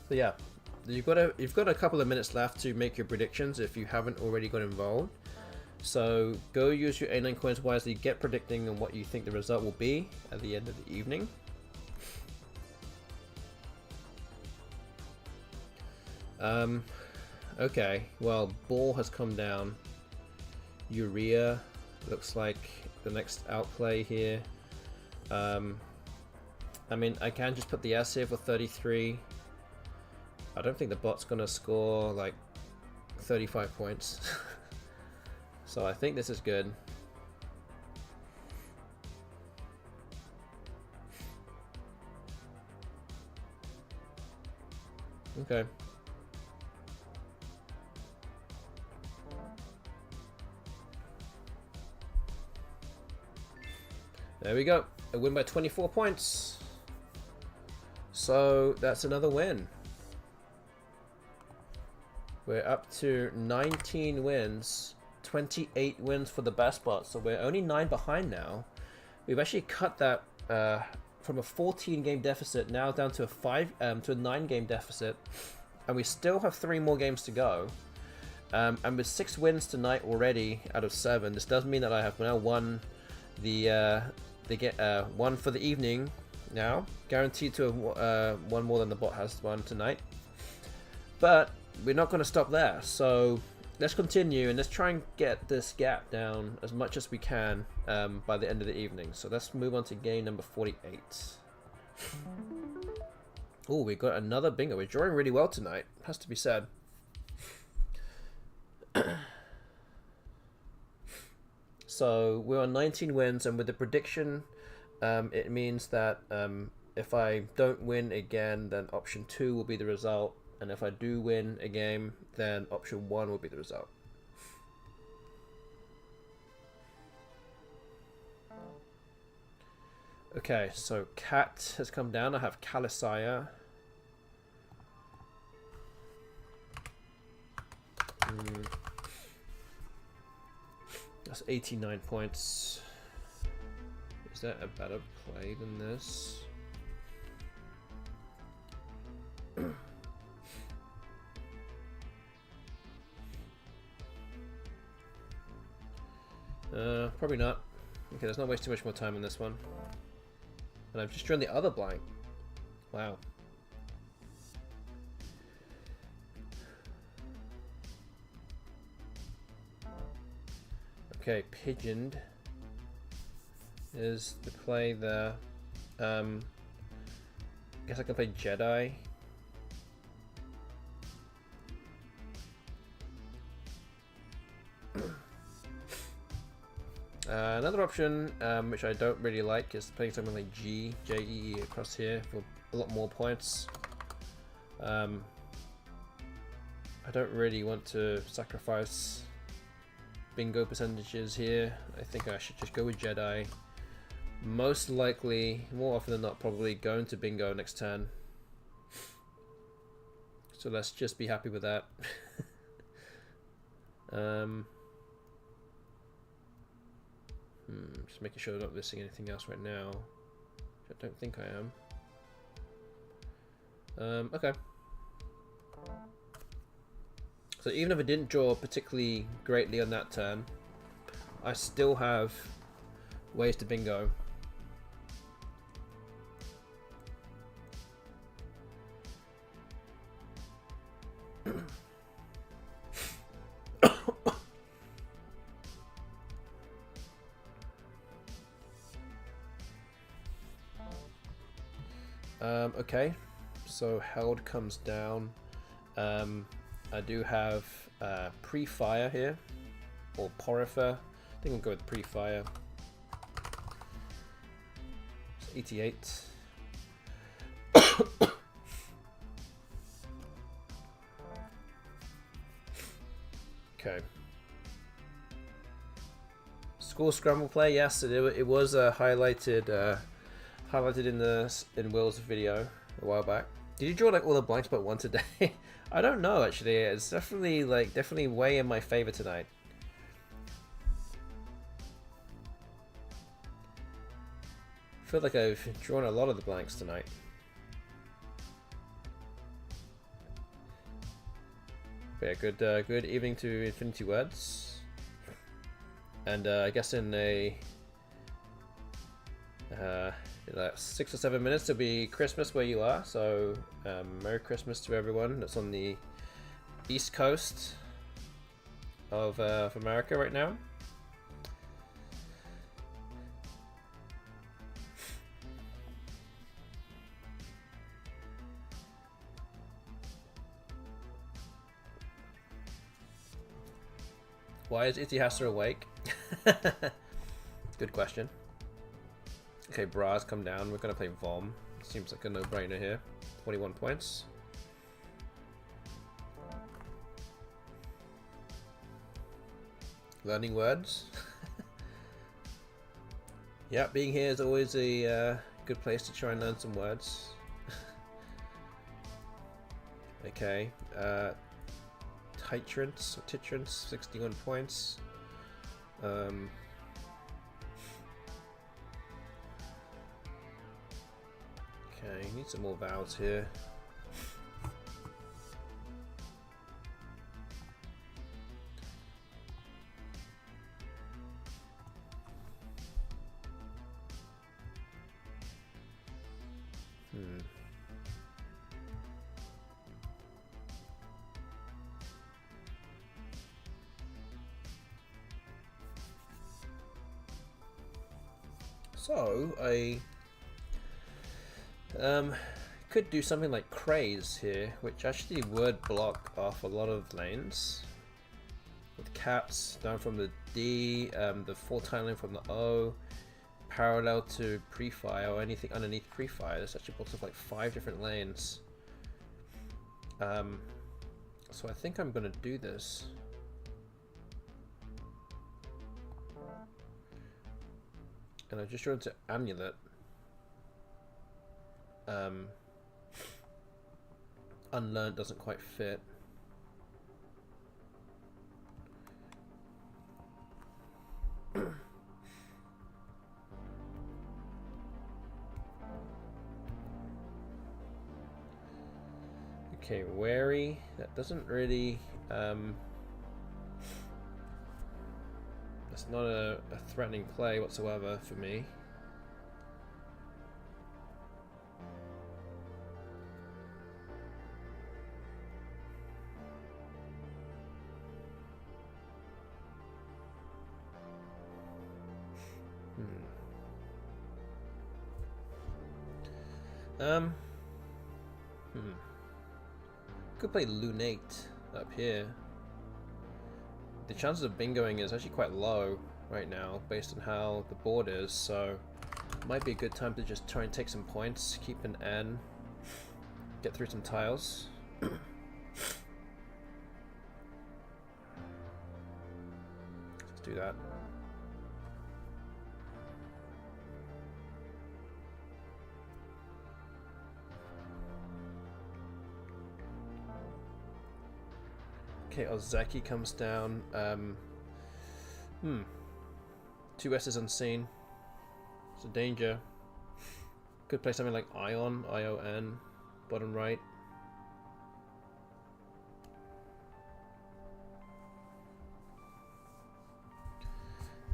So yeah, you've got a couple of minutes left to make your predictions if you haven't already got involved. So go use your A9 coins wisely, get predicting on what you think the result will be at the end of the evening. Okay, well, Ball has come down. Urea looks like the next outplay here. I mean, I can just put the S here for 33. I don't think the bot's gonna score like 35 points. So I think this is good. Okay. There we go. A win by 24 points. So that's another win. We're up to 19 wins, 28 wins for the BestBot, so we're only 9 behind now. We've actually cut that from a 14-game deficit now down to a 9-game deficit, and we still have 3 more games to go. And with 6 wins tonight already out of 7, this does mean that I have now won the one for the evening now, guaranteed to have one more than the bot has won tonight. But we're not going to stop there, so let's continue and let's try and get this gap down as much as we can by the end of the evening. So let's move on to game number 48. Oh, we got another bingo. We're drawing really well tonight, has to be said. So we're on 19 wins, and with the prediction, it means that if I don't win again, then option 2 will be the result, and if I do win a game, then option 1 will be the result. Okay, so Cat has come down. I have Calisaya. That's 89 points. Is that a better play than this? Probably not. Okay, let's not waste too much more time on this one. And I've just drawn the other blank. Wow. Okay, pigeoned is the play there. Guess I can play Jedi. Another option, which I don't really like, is playing something like J-E-E across here for a lot more points. I don't really want to sacrifice bingo percentages here. I think I should just go with Jedi. Most likely, more often than not, probably going to bingo next turn. So let's just be happy with that. Just making sure I'm not missing anything else right now. I don't think I am. Okay. So even if I didn't draw particularly greatly on that turn, I still have ways to bingo. Okay, so held comes down. I do have pre-fire here, or porifer. I think we'll go with pre-fire. It's 88. Okay. Score scramble play. Yes, it was highlighted. Highlighted in Will's video a while back. Did you draw like all the blanks but one today? I don't know actually. It's definitely way in my favor tonight. I feel like I've drawn a lot of the blanks tonight. Yeah, good evening to Infinity Words. And I guess in a like 6 or 7 minutes it'll be Christmas where you are, so Merry Christmas to everyone that's on the East Coast of America right now. Why is Itihasa awake? Good question. Okay, Bra's come down. We're going to play Vom. Seems like a no-brainer here. 21 points. Learning words. Yeah, being here is always a good place to try and learn some words. Titrance, 61 points. Okay, need some more vowels here. So I could do something like craze here, which actually would block off a lot of lanes with cats down from the D, the full tiling from the O, parallel to pre-fire or anything underneath pre-fire. There's actually blocks of like 5 different lanes. So I think I'm gonna do this. And I just drew into Amulet. Unlearned doesn't quite fit. Okay, wary. That doesn't really. That's not a threatening play whatsoever for me. Could play Lunate up here. The chances of bingoing is actually quite low right now based on how the board is, so it might be a good time to just try and take some points, keep an N, get through some tiles. Let's do that. Okay, Ozeki comes down. 2 S's unseen. It's a danger. Could play something like Ion, I-O-N, bottom right.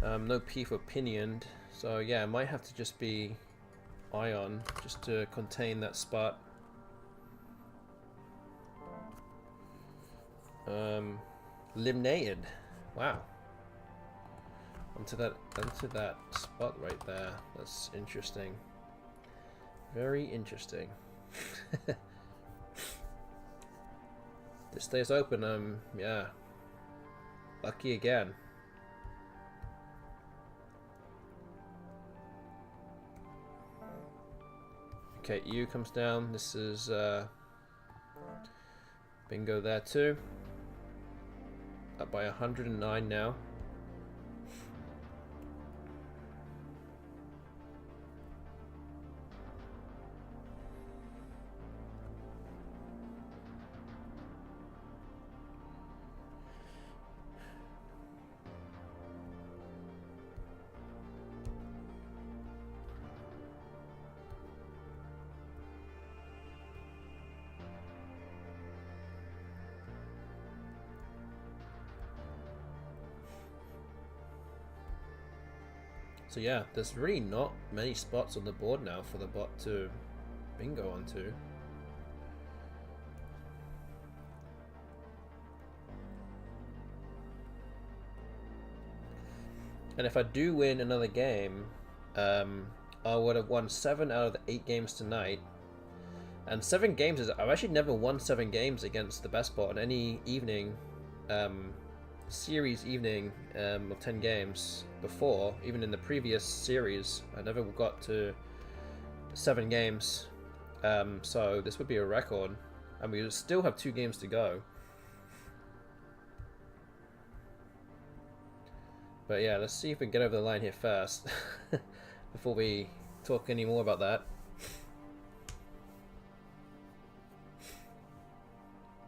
No P for pinioned. So yeah, it might have to just be Ion, just to contain that spot. Limnated. Wow. Onto that spot right there. That's interesting. Very interesting. This stays open, yeah. Lucky again. Okay, U comes down. This is bingo there too. Up by 109 now. So yeah, there's really not many spots on the board now for the bot to bingo onto. And if I do win another game, I would have won 7 out of the 8 games tonight. And 7 games is, I've actually never won 7 games against the BestBot in any evening, series evening of 10 games before. Even in the previous series, I never got to 7 games. So this would be a record, and we still have 2 games to go. But yeah, let's see if we can get over the line here first before we talk any more about that.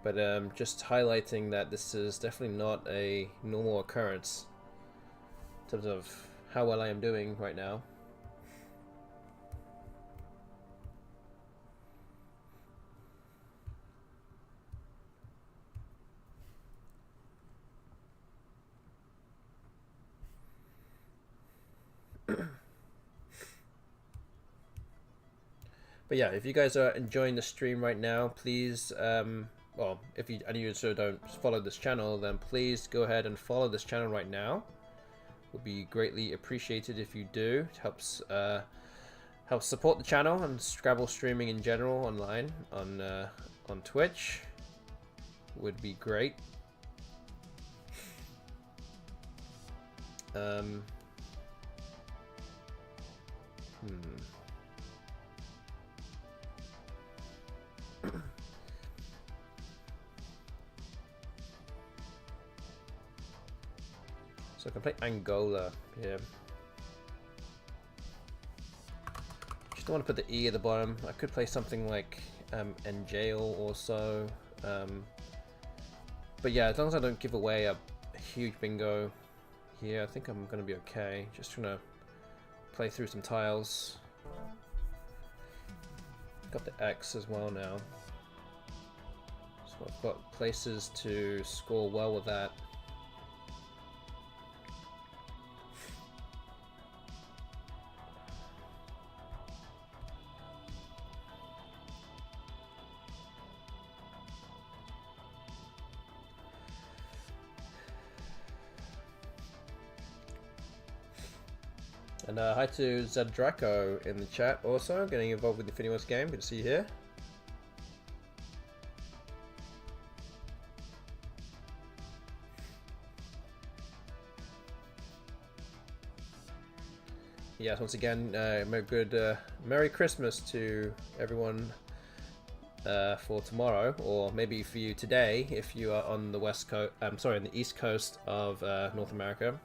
But just highlighting that this is definitely not a normal occurrence in terms of how well I am doing right now. But yeah, if you guys are enjoying the stream right now, please, well, if you and you also don't follow this channel, then please go ahead and follow this channel right now. Would be greatly appreciated if you do. It helps support the channel and Scrabble streaming in general online on Twitch. Would be great. So I can play Angola here. Just don't want to put the E at the bottom. I could play something like Jail or so. But yeah, as long as I don't give away a huge bingo here, I think I'm going to be okay. Just trying to play through some tiles. Got the X as well now. So I've got places to score well with that. And hi to Zed Draco in the chat also, getting involved with the Infinity Wars game. Good to see you here. Yes, once again, Merry Christmas to everyone for tomorrow, or maybe for you today if you are on the West Coast. Sorry, on the East Coast of North America.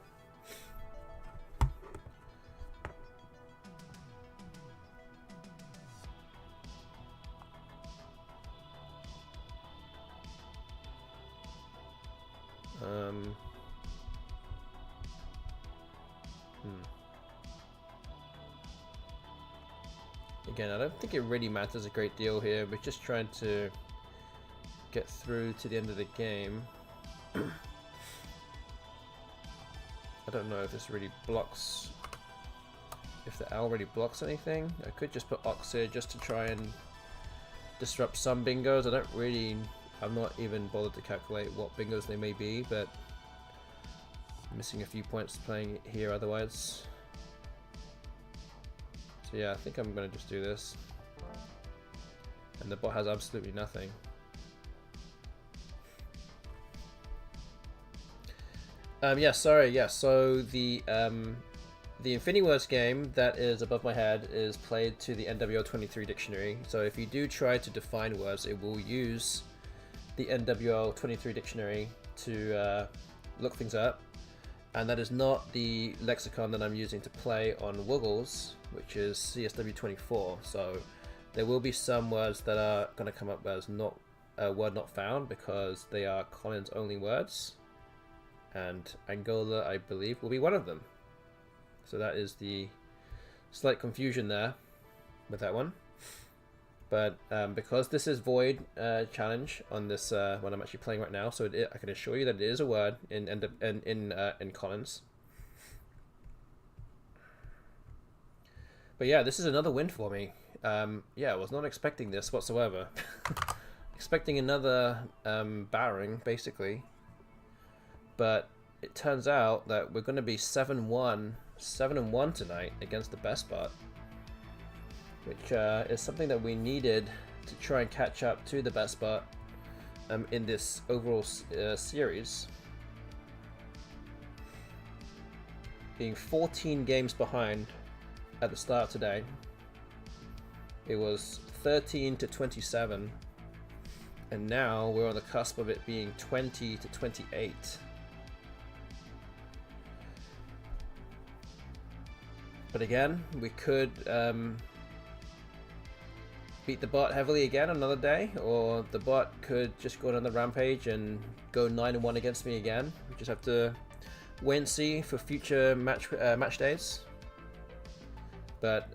Again, I don't think it really matters a great deal here. We're just trying to get through to the end of the game. I don't know if this really blocks, if the L really blocks anything. I could just put Ox here just to try and disrupt some bingos. I'm not even bothered to calculate what bingos they may be, but I'm missing a few points playing it here otherwise. So yeah, I think I'm going to just do this. And the bot has absolutely nothing. So the Infinity Wars game that is above my head is played to the NWL23 dictionary. So if you do try to define words, it will use the NWL23 dictionary to look things up. And that is not the lexicon that I'm using to play on woogles, which is CSW24. So there will be some words that are going to come up as not a word not found because they are Collins only words. And Angola, I believe, will be one of them. So that is the slight confusion there with that one. But because this is void challenge on this one I'm actually playing right now, so I can assure you that it is a word in Collins. But yeah, this is another win for me. Yeah, I was not expecting this whatsoever. Expecting another barring, basically. But it turns out that we're going to be 7-1 tonight against the BestBot, which is something that we needed to try and catch up to the BestBot in this overall series. Being 14 games behind at the start today, it was 13-27, and now we're on the cusp of it being 20-28. But again, we could beat the bot heavily again another day, or the bot could just go on another rampage and go 9-1 against me again. We just have to wait and see for future match days. But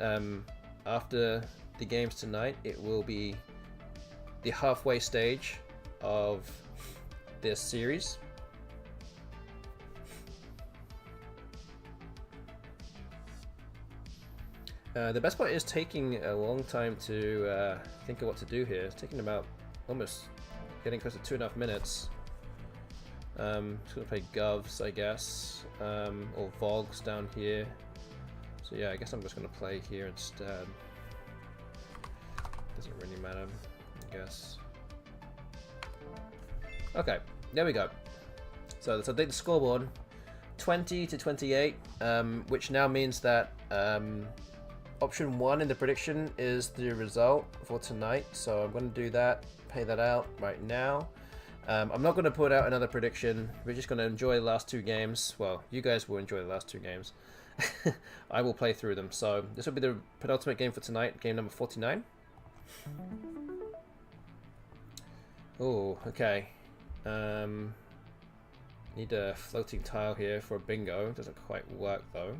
after the games tonight, it will be the halfway stage of this series. The BestBot is taking a long time to think of what to do here. It's taking about almost getting close to 2.5 minutes. Just gonna play Govs, I guess, or Vogs down here. So yeah, I guess I'm just gonna play here instead. Doesn't really matter, I guess. Okay, there we go. So let's update the scoreboard. 20-28, which now means that option 1 in the prediction is the result for tonight. So I'm going to do that, pay that out right now. I'm not going to put out another prediction. We're just going to enjoy the last 2 games. Well, you guys will enjoy the last 2 games. I will play through them. So this will be the penultimate game for tonight, game number 49. Oh, okay. Need a floating tile here for a bingo. Doesn't quite work though.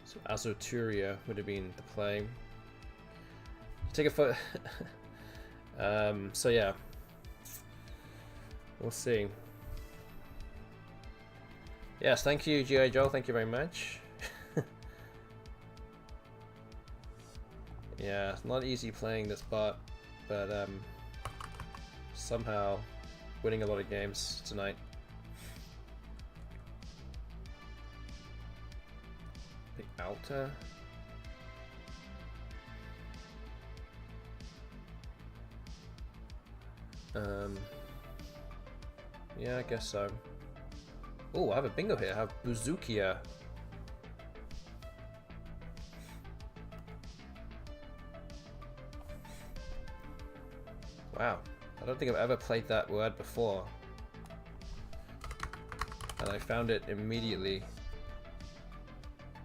So Azoturia would have been the play. Take a photo. So yeah, we'll see. Yes, thank you, G.I. Joel. Thank you very much. Yeah, it's not easy playing this bot, but somehow winning a lot of games tonight. Big Alta. Yeah, I guess so. Oh, I have a bingo here. I have Buzukia. Wow, I don't think I've ever played that word before. And I found it immediately.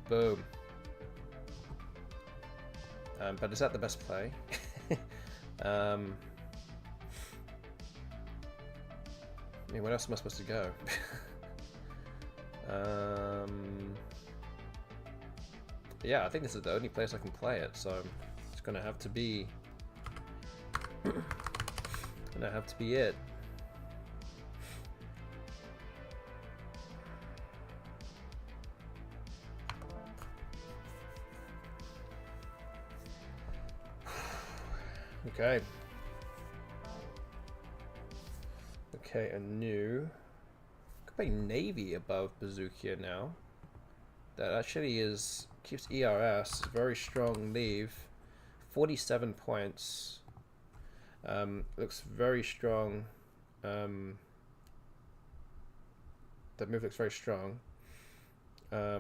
Boom. But is that the best play? I mean, where else am I supposed to go? Yeah, I think this is the only place I can play it, so it's gonna have to be it. Okay. Okay, a new. Could play Navy above Bazookia now. That actually keeps ERS, very strong leave, 47 points. Looks very strong. That move looks very strong. Just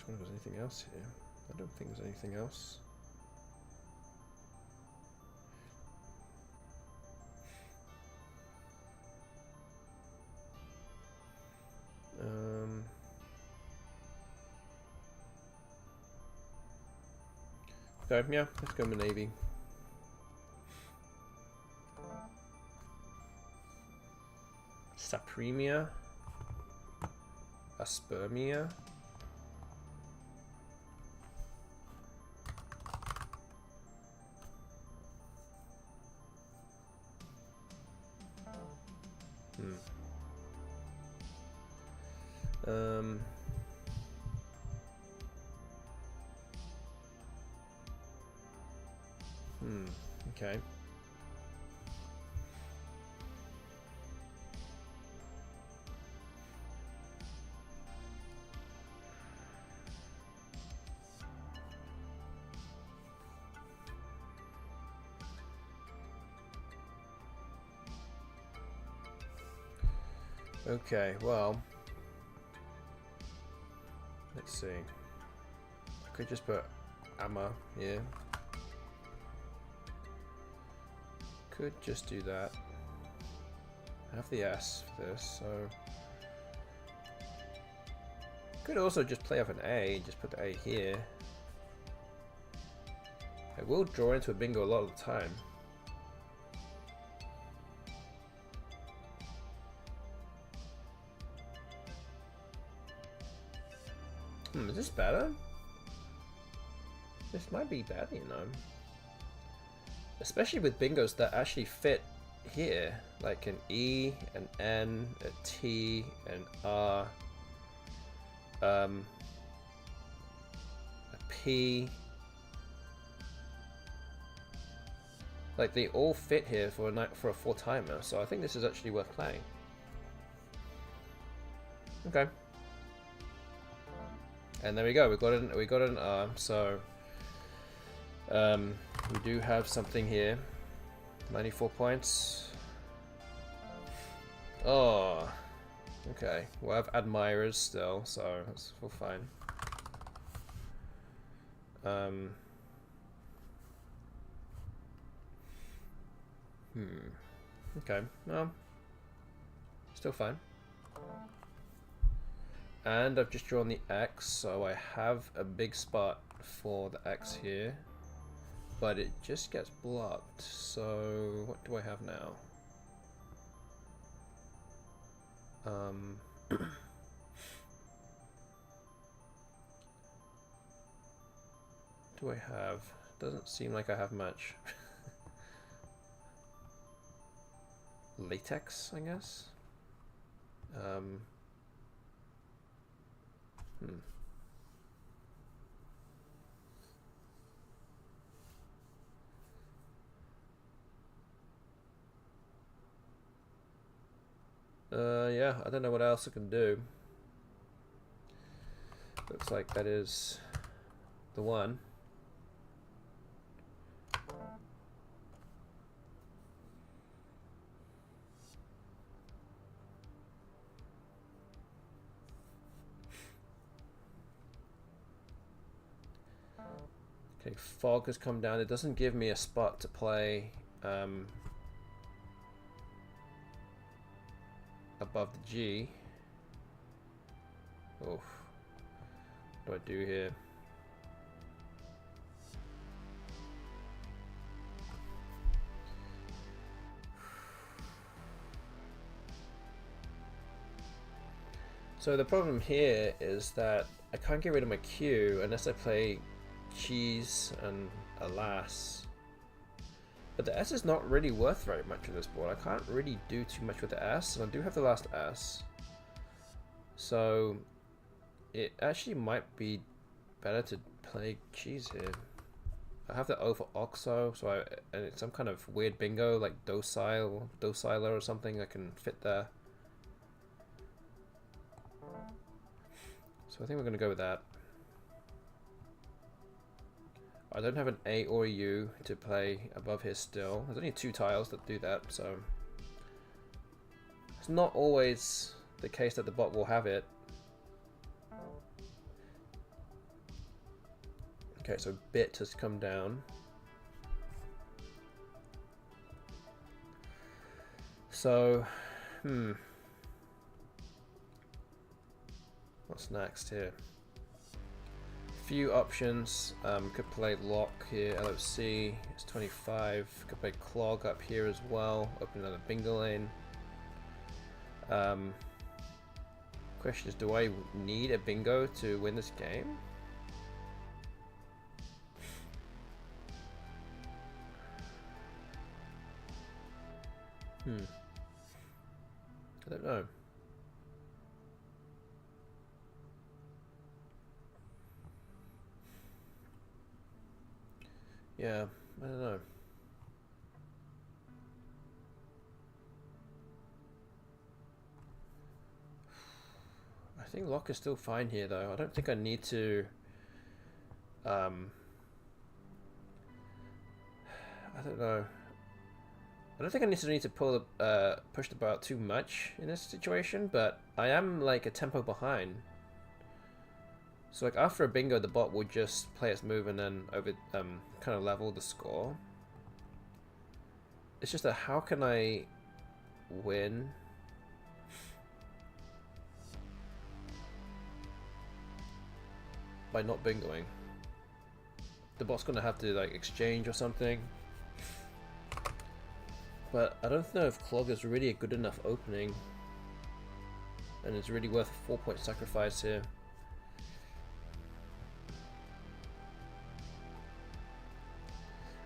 wonder if there's anything else here. I don't think there's anything else. Okay, yeah, let's go with Navy. Sapremia. Aspermia. Okay. Okay, well, let's see. I could just put Amma here. Could just do that. I have the S for this, so Could also just play off an A, just put the A here. I will draw into a bingo a lot of the time. Is this better? This might be better, you know. Especially with bingos that actually fit here, like an E, an N, a T, an R, a P. Like they all fit here for a full timer, so I think this is actually worth playing. Okay. And there we go. We got an R. So we do have something here. 94 points. Oh. Okay. We'll have admirers still, so that's all fine. Okay. Well, still fine. And I've just drawn the X, so I have a big spot for the X here, but it just gets blocked. So what do I have now? Do I have? Doesn't seem like I have much. Latex, I guess. Yeah, I don't know what else I can do. Looks like that is the one. Okay, fog has come down. It doesn't give me a spot to play above the G. Oh, what do I do here? So the problem here is that I can't get rid of my Q unless I play cheese and alas. But the S is not really worth very much on this board. I can't really do too much with the S, and I do have the last S. So it actually might be better to play cheese here. I have the O for Oxo, so and it's some kind of weird bingo like Dociler or something that can fit there. So I think we're going to go with that. I don't have an A or a U to play above here still. There's only 2 tiles that do that, so it's not always the case that the bot will have it. Okay, so bit has come down. So, what's next here? Few options. Could play lock here, LFC, it's 25. Could play clog up here as well, open another bingo lane. Question is, do I need a bingo to win this game? I don't know. Yeah, I don't know. I think lock is still fine here though. I don't think I need to I don't know. I don't think I need to pull the push the bar too much in this situation, but I am like a tempo behind. So like after a bingo, the bot would just play its move and then over kind of level the score. It's just that how can I win? by not bingoing. The bot's gonna have to like exchange or something. But I don't know if clog is really a good enough opening. And it's really worth a 4-point sacrifice here.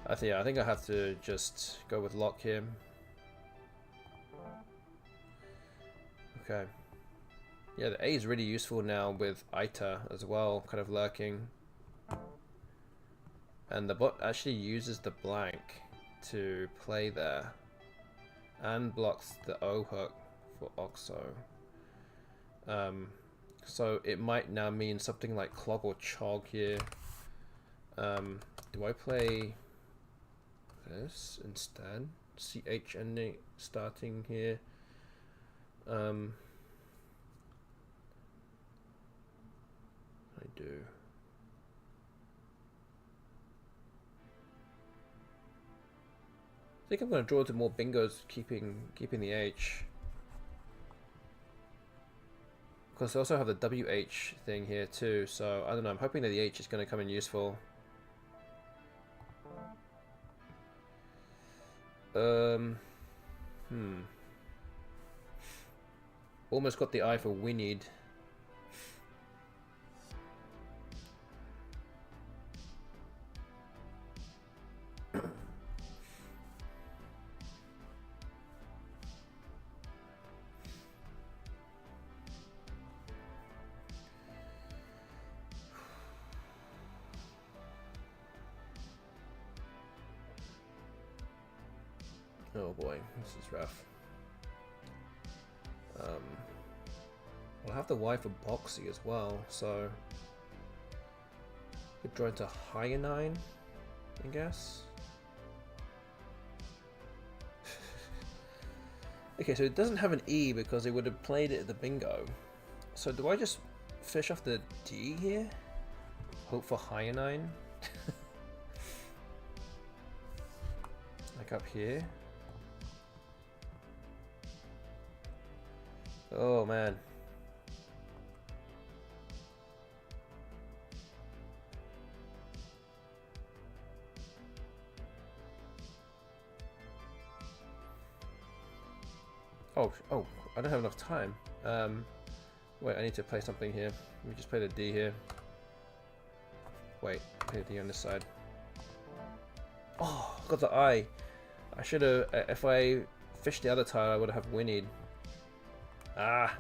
I think I have to just go with lock here. Okay. Yeah, the A is really useful now with Ita as well, kind of lurking. And the bot actually uses the blank to play there. And blocks the O hook for Oxo. So it might now mean something like clog or chog here. Do I play this instead? CH ending starting here. I do. I think I'm going to draw to more bingos, keeping the H. Because I also have the WH thing here too, so I don't know. I'm hoping that the H is going to come in useful. Almost got the I for we need. Oh boy, this is rough. I'll have the Y for Boxy as well, so could draw into higher 9, I guess. Okay, so it doesn't have an E because it would have played it at the bingo. So do I just fish off the D here? Hope for higher 9? Like up here? Oh man. Oh, I don't have enough time. Wait, I need to play something here. Let me just play the D here. Wait, play the D on this side. Oh, got the I. I should have, if I fished the other tile, I would have whinnied. Ah!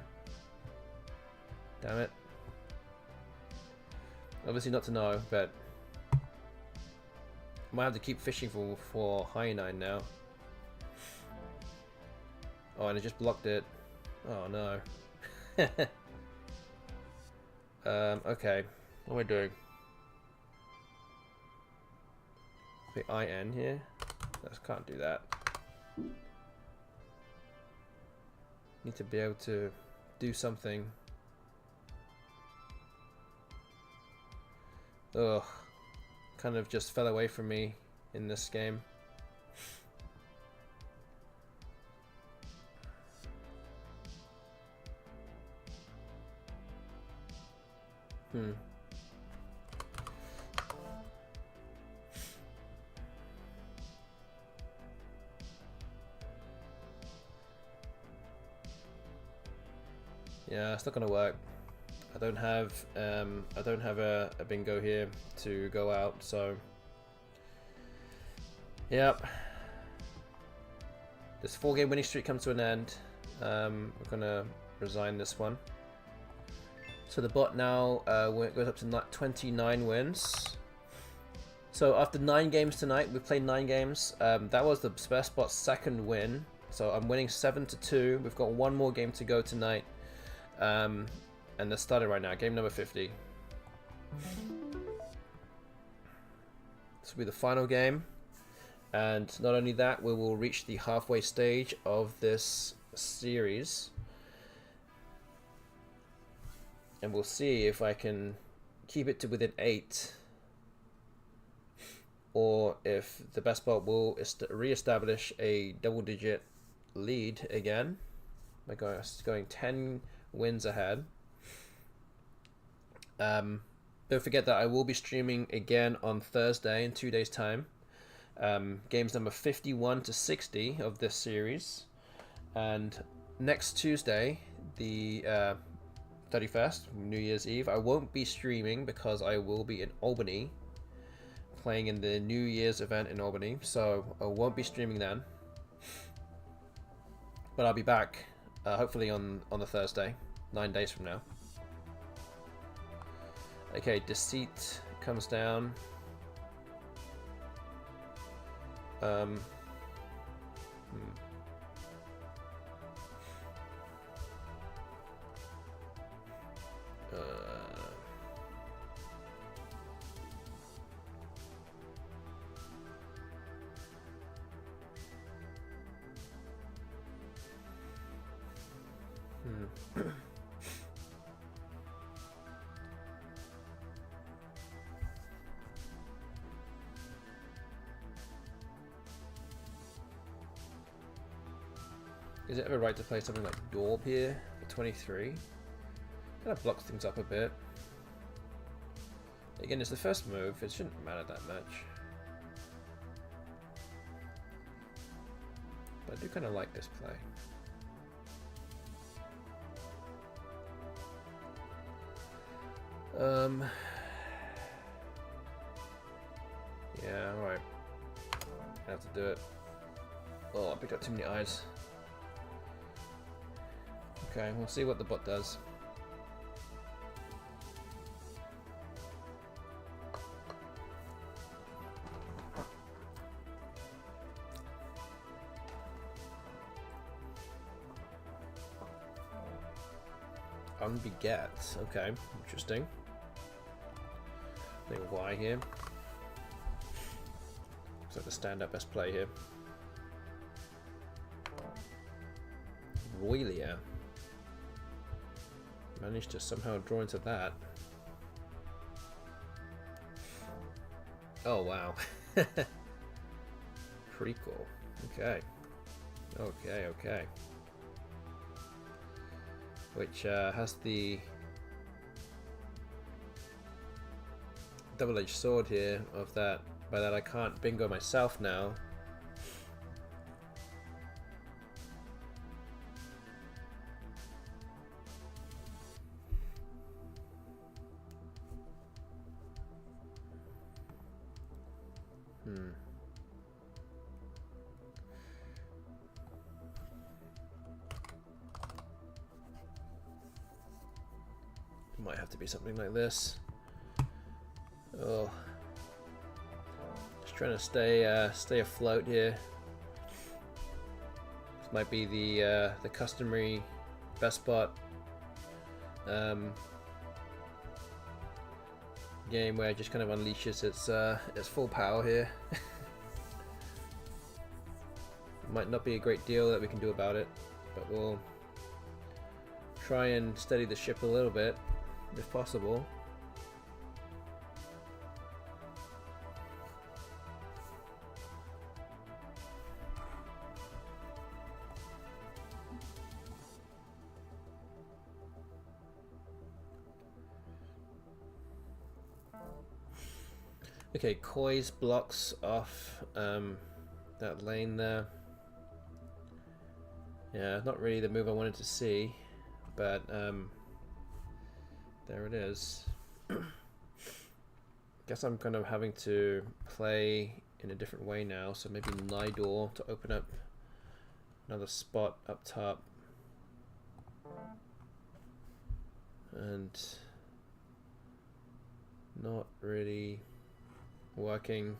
Damn it. Obviously not to know, but I might have to keep fishing for high 9 now. Oh, and it just blocked it. Oh no. Okay. What am I doing? The IN here? I just can't do that. Need to be able to do something. Ugh. Kind of just fell away from me in this game. Yeah, it's not gonna work. I don't have a bingo here to go out, so yep. This 4-game winning streak comes to an end. We're gonna resign this one. So the bot now goes up to 29 wins. So after 9 games tonight, we've played 9 games. That was the BestBot's second win. So I'm winning 7-2. We've got one more game to go tonight. And they're started right now. Game number 50. This will be the final game. And not only that, we will reach the halfway stage of this series. And we'll see if I can keep it to within 8. Or if the BestBot will re-establish a double-digit lead again. By going 10 wins ahead. Don't forget that I will be streaming again on Thursday in 2 days' time. Games number 51 to 60 of this series. And next Tuesday, the 31st, New Year's Eve, I won't be streaming because I will be in Albany playing in the New Year's event in Albany. So I won't be streaming then. But I'll be back hopefully on the Thursday, 9 days from now. Okay, Deceit comes down. Is it ever right to play something like Daub here for 23? Kind of blocks things up a bit. Again, it's the first move, it shouldn't matter that much. But I do kind of like this play. Yeah, alright. I have to do it. Oh, I picked up too many eyes. Okay, we'll see what the bot does. Unbeget. Okay, interesting. I think why here. Looks like the stand-up best play here. Roylia. Managed to somehow draw into that. Oh wow. Pretty cool. Okay. Okay. Which has the double-edged sword here of that. By that I can't bingo myself now. Might have to be something like this. Oh, just trying to stay afloat here. This might be the customary BestBot game where it just kind of unleashes its full power here. Might not be a great deal that we can do about it, but we'll try and steady the ship a little bit if possible. Okay, Koi's blocks off that lane there. Yeah, not really the move I wanted to see, but there it is. Guess I'm kind of having to play in a different way now, so maybe Nidor to open up another spot up top. And not really working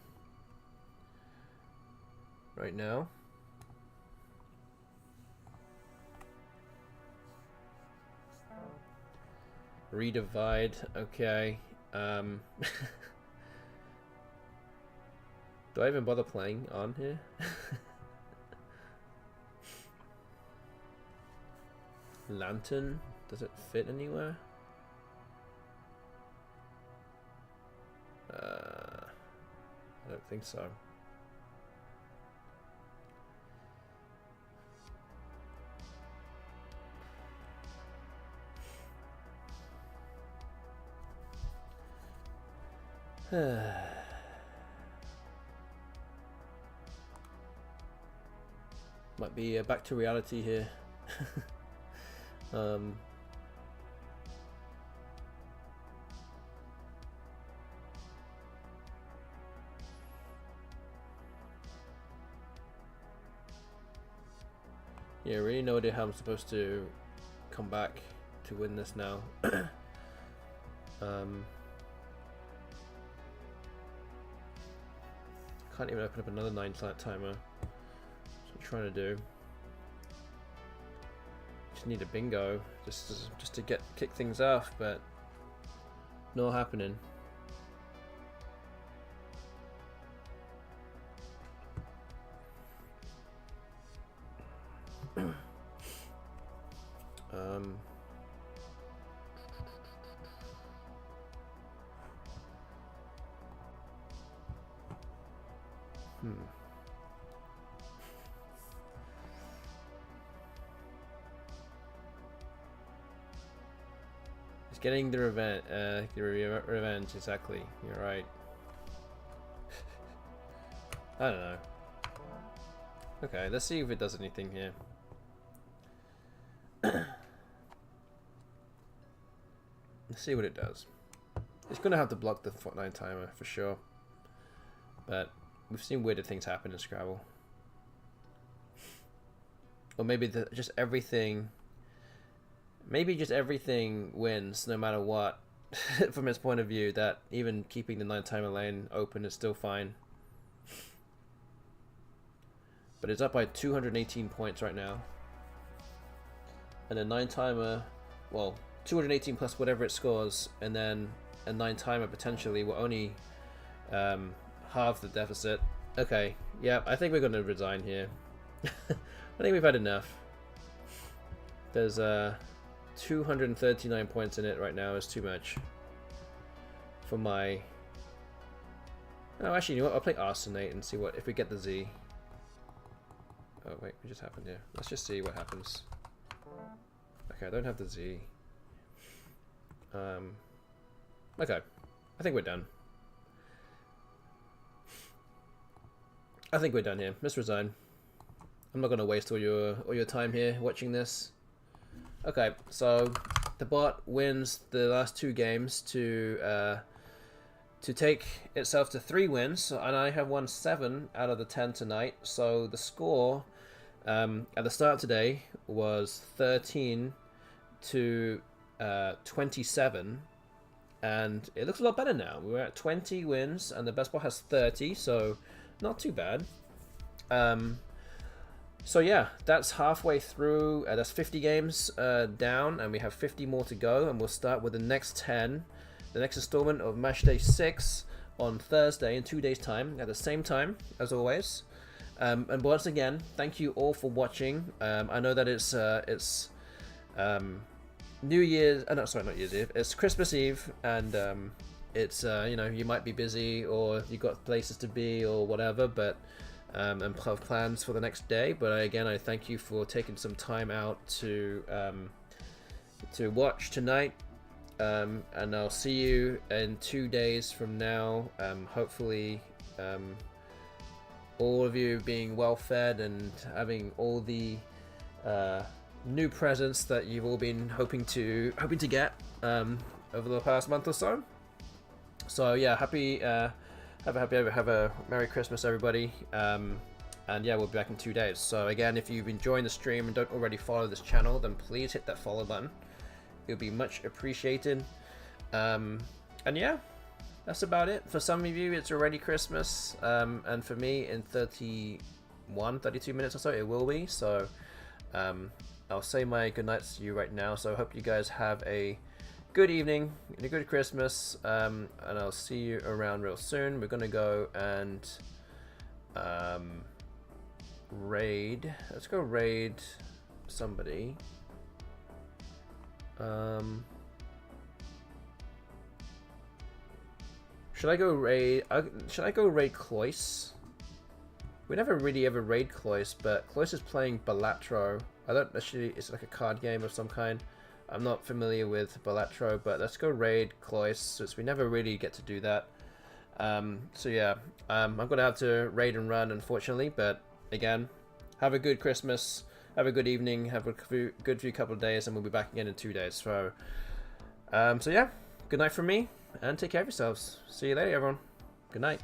right now. Redivide, okay. Do I even bother playing on here? Lantern, does it fit anywhere? I don't think so. Might be back to reality here. Yeah, really no idea how I'm supposed to come back to win this now. Can't even open up another 9-timer. That's what I'm trying to do. Just need a bingo just to kick things off, but not happening. It's getting the revenge, exactly. You're right. I don't know. Okay, let's see if it does anything here. Let's see what it does. It's gonna have to block the 9-timer for sure. But we've seen weirder things happen in Scrabble. Or maybe just everything. Maybe just everything wins no matter what. From its point of view, that even keeping the 9-timer lane open is still fine. But it's up by 218 points right now. And a 9-timer, well, 218 plus whatever it scores, and then a 9-timer potentially will only halve the deficit. Okay, yeah, I think we're going to resign here. I think we've had enough. There's 239 points in it right now is too much for my... Oh, actually, you know what? I'll play Arsenate and see if we get the Z. Oh, wait, what just happened here? Let's just see what happens. Okay, I don't have the Z. Okay, I think we're done. I think we're done here. Let's resign. I'm not going to waste all your time here watching this. Okay, so the bot wins the last 2 games to take itself to 3 wins, and I have won 7 out of the 10 tonight. So the score at the start of today was 13 to 27, and it looks a lot better now. We're at 20 wins, and the BestBot has 30, so not too bad. So yeah, that's halfway through. That's 50 games down, and we have 50 more to go, and we'll start with the next 10, the next installment of Matchday 6 on Thursday in 2 days' time, at the same time as always. And once again, thank you all for watching. I know that it's New Year's. No, sorry, not New Year's Eve. It's Christmas Eve, and it's you know, you might be busy or you got places to be or whatever, but and have plans for the next day. But again, I thank you for taking some time out to watch tonight. And I'll see you in 2 days from now. Hopefully, all of you being well fed and having all the new presents that you've all been hoping to get over the past month or so. So yeah, have a Merry Christmas, everybody. And yeah, we'll be back in 2 days. So again, if you've been enjoying the stream and don't already follow this channel, then please hit that follow button. It'll be much appreciated. And yeah, that's about it. For some of you, it's already Christmas. And for me, in 32 minutes or so, it will be. So I'll say my goodnights to you right now. So I hope you guys have a good evening and a good Christmas. And I'll see you around real soon. We're going to go and raid. Let's go raid somebody. Should I go raid Cloyce? We never really ever raid Cloyce, but Cloyce is playing Balatro. I don't actually, it's like a card game of some kind. I'm not familiar with Balatro, but let's go raid Cloyce, since we never really get to do that. So yeah, I'm gonna have to raid and run, unfortunately. But again, have a good Christmas, have a good evening, have a good few couple of days, and we'll be back again in 2 days. So, so yeah, good night from me, and take care of yourselves. See you later, everyone. Good night.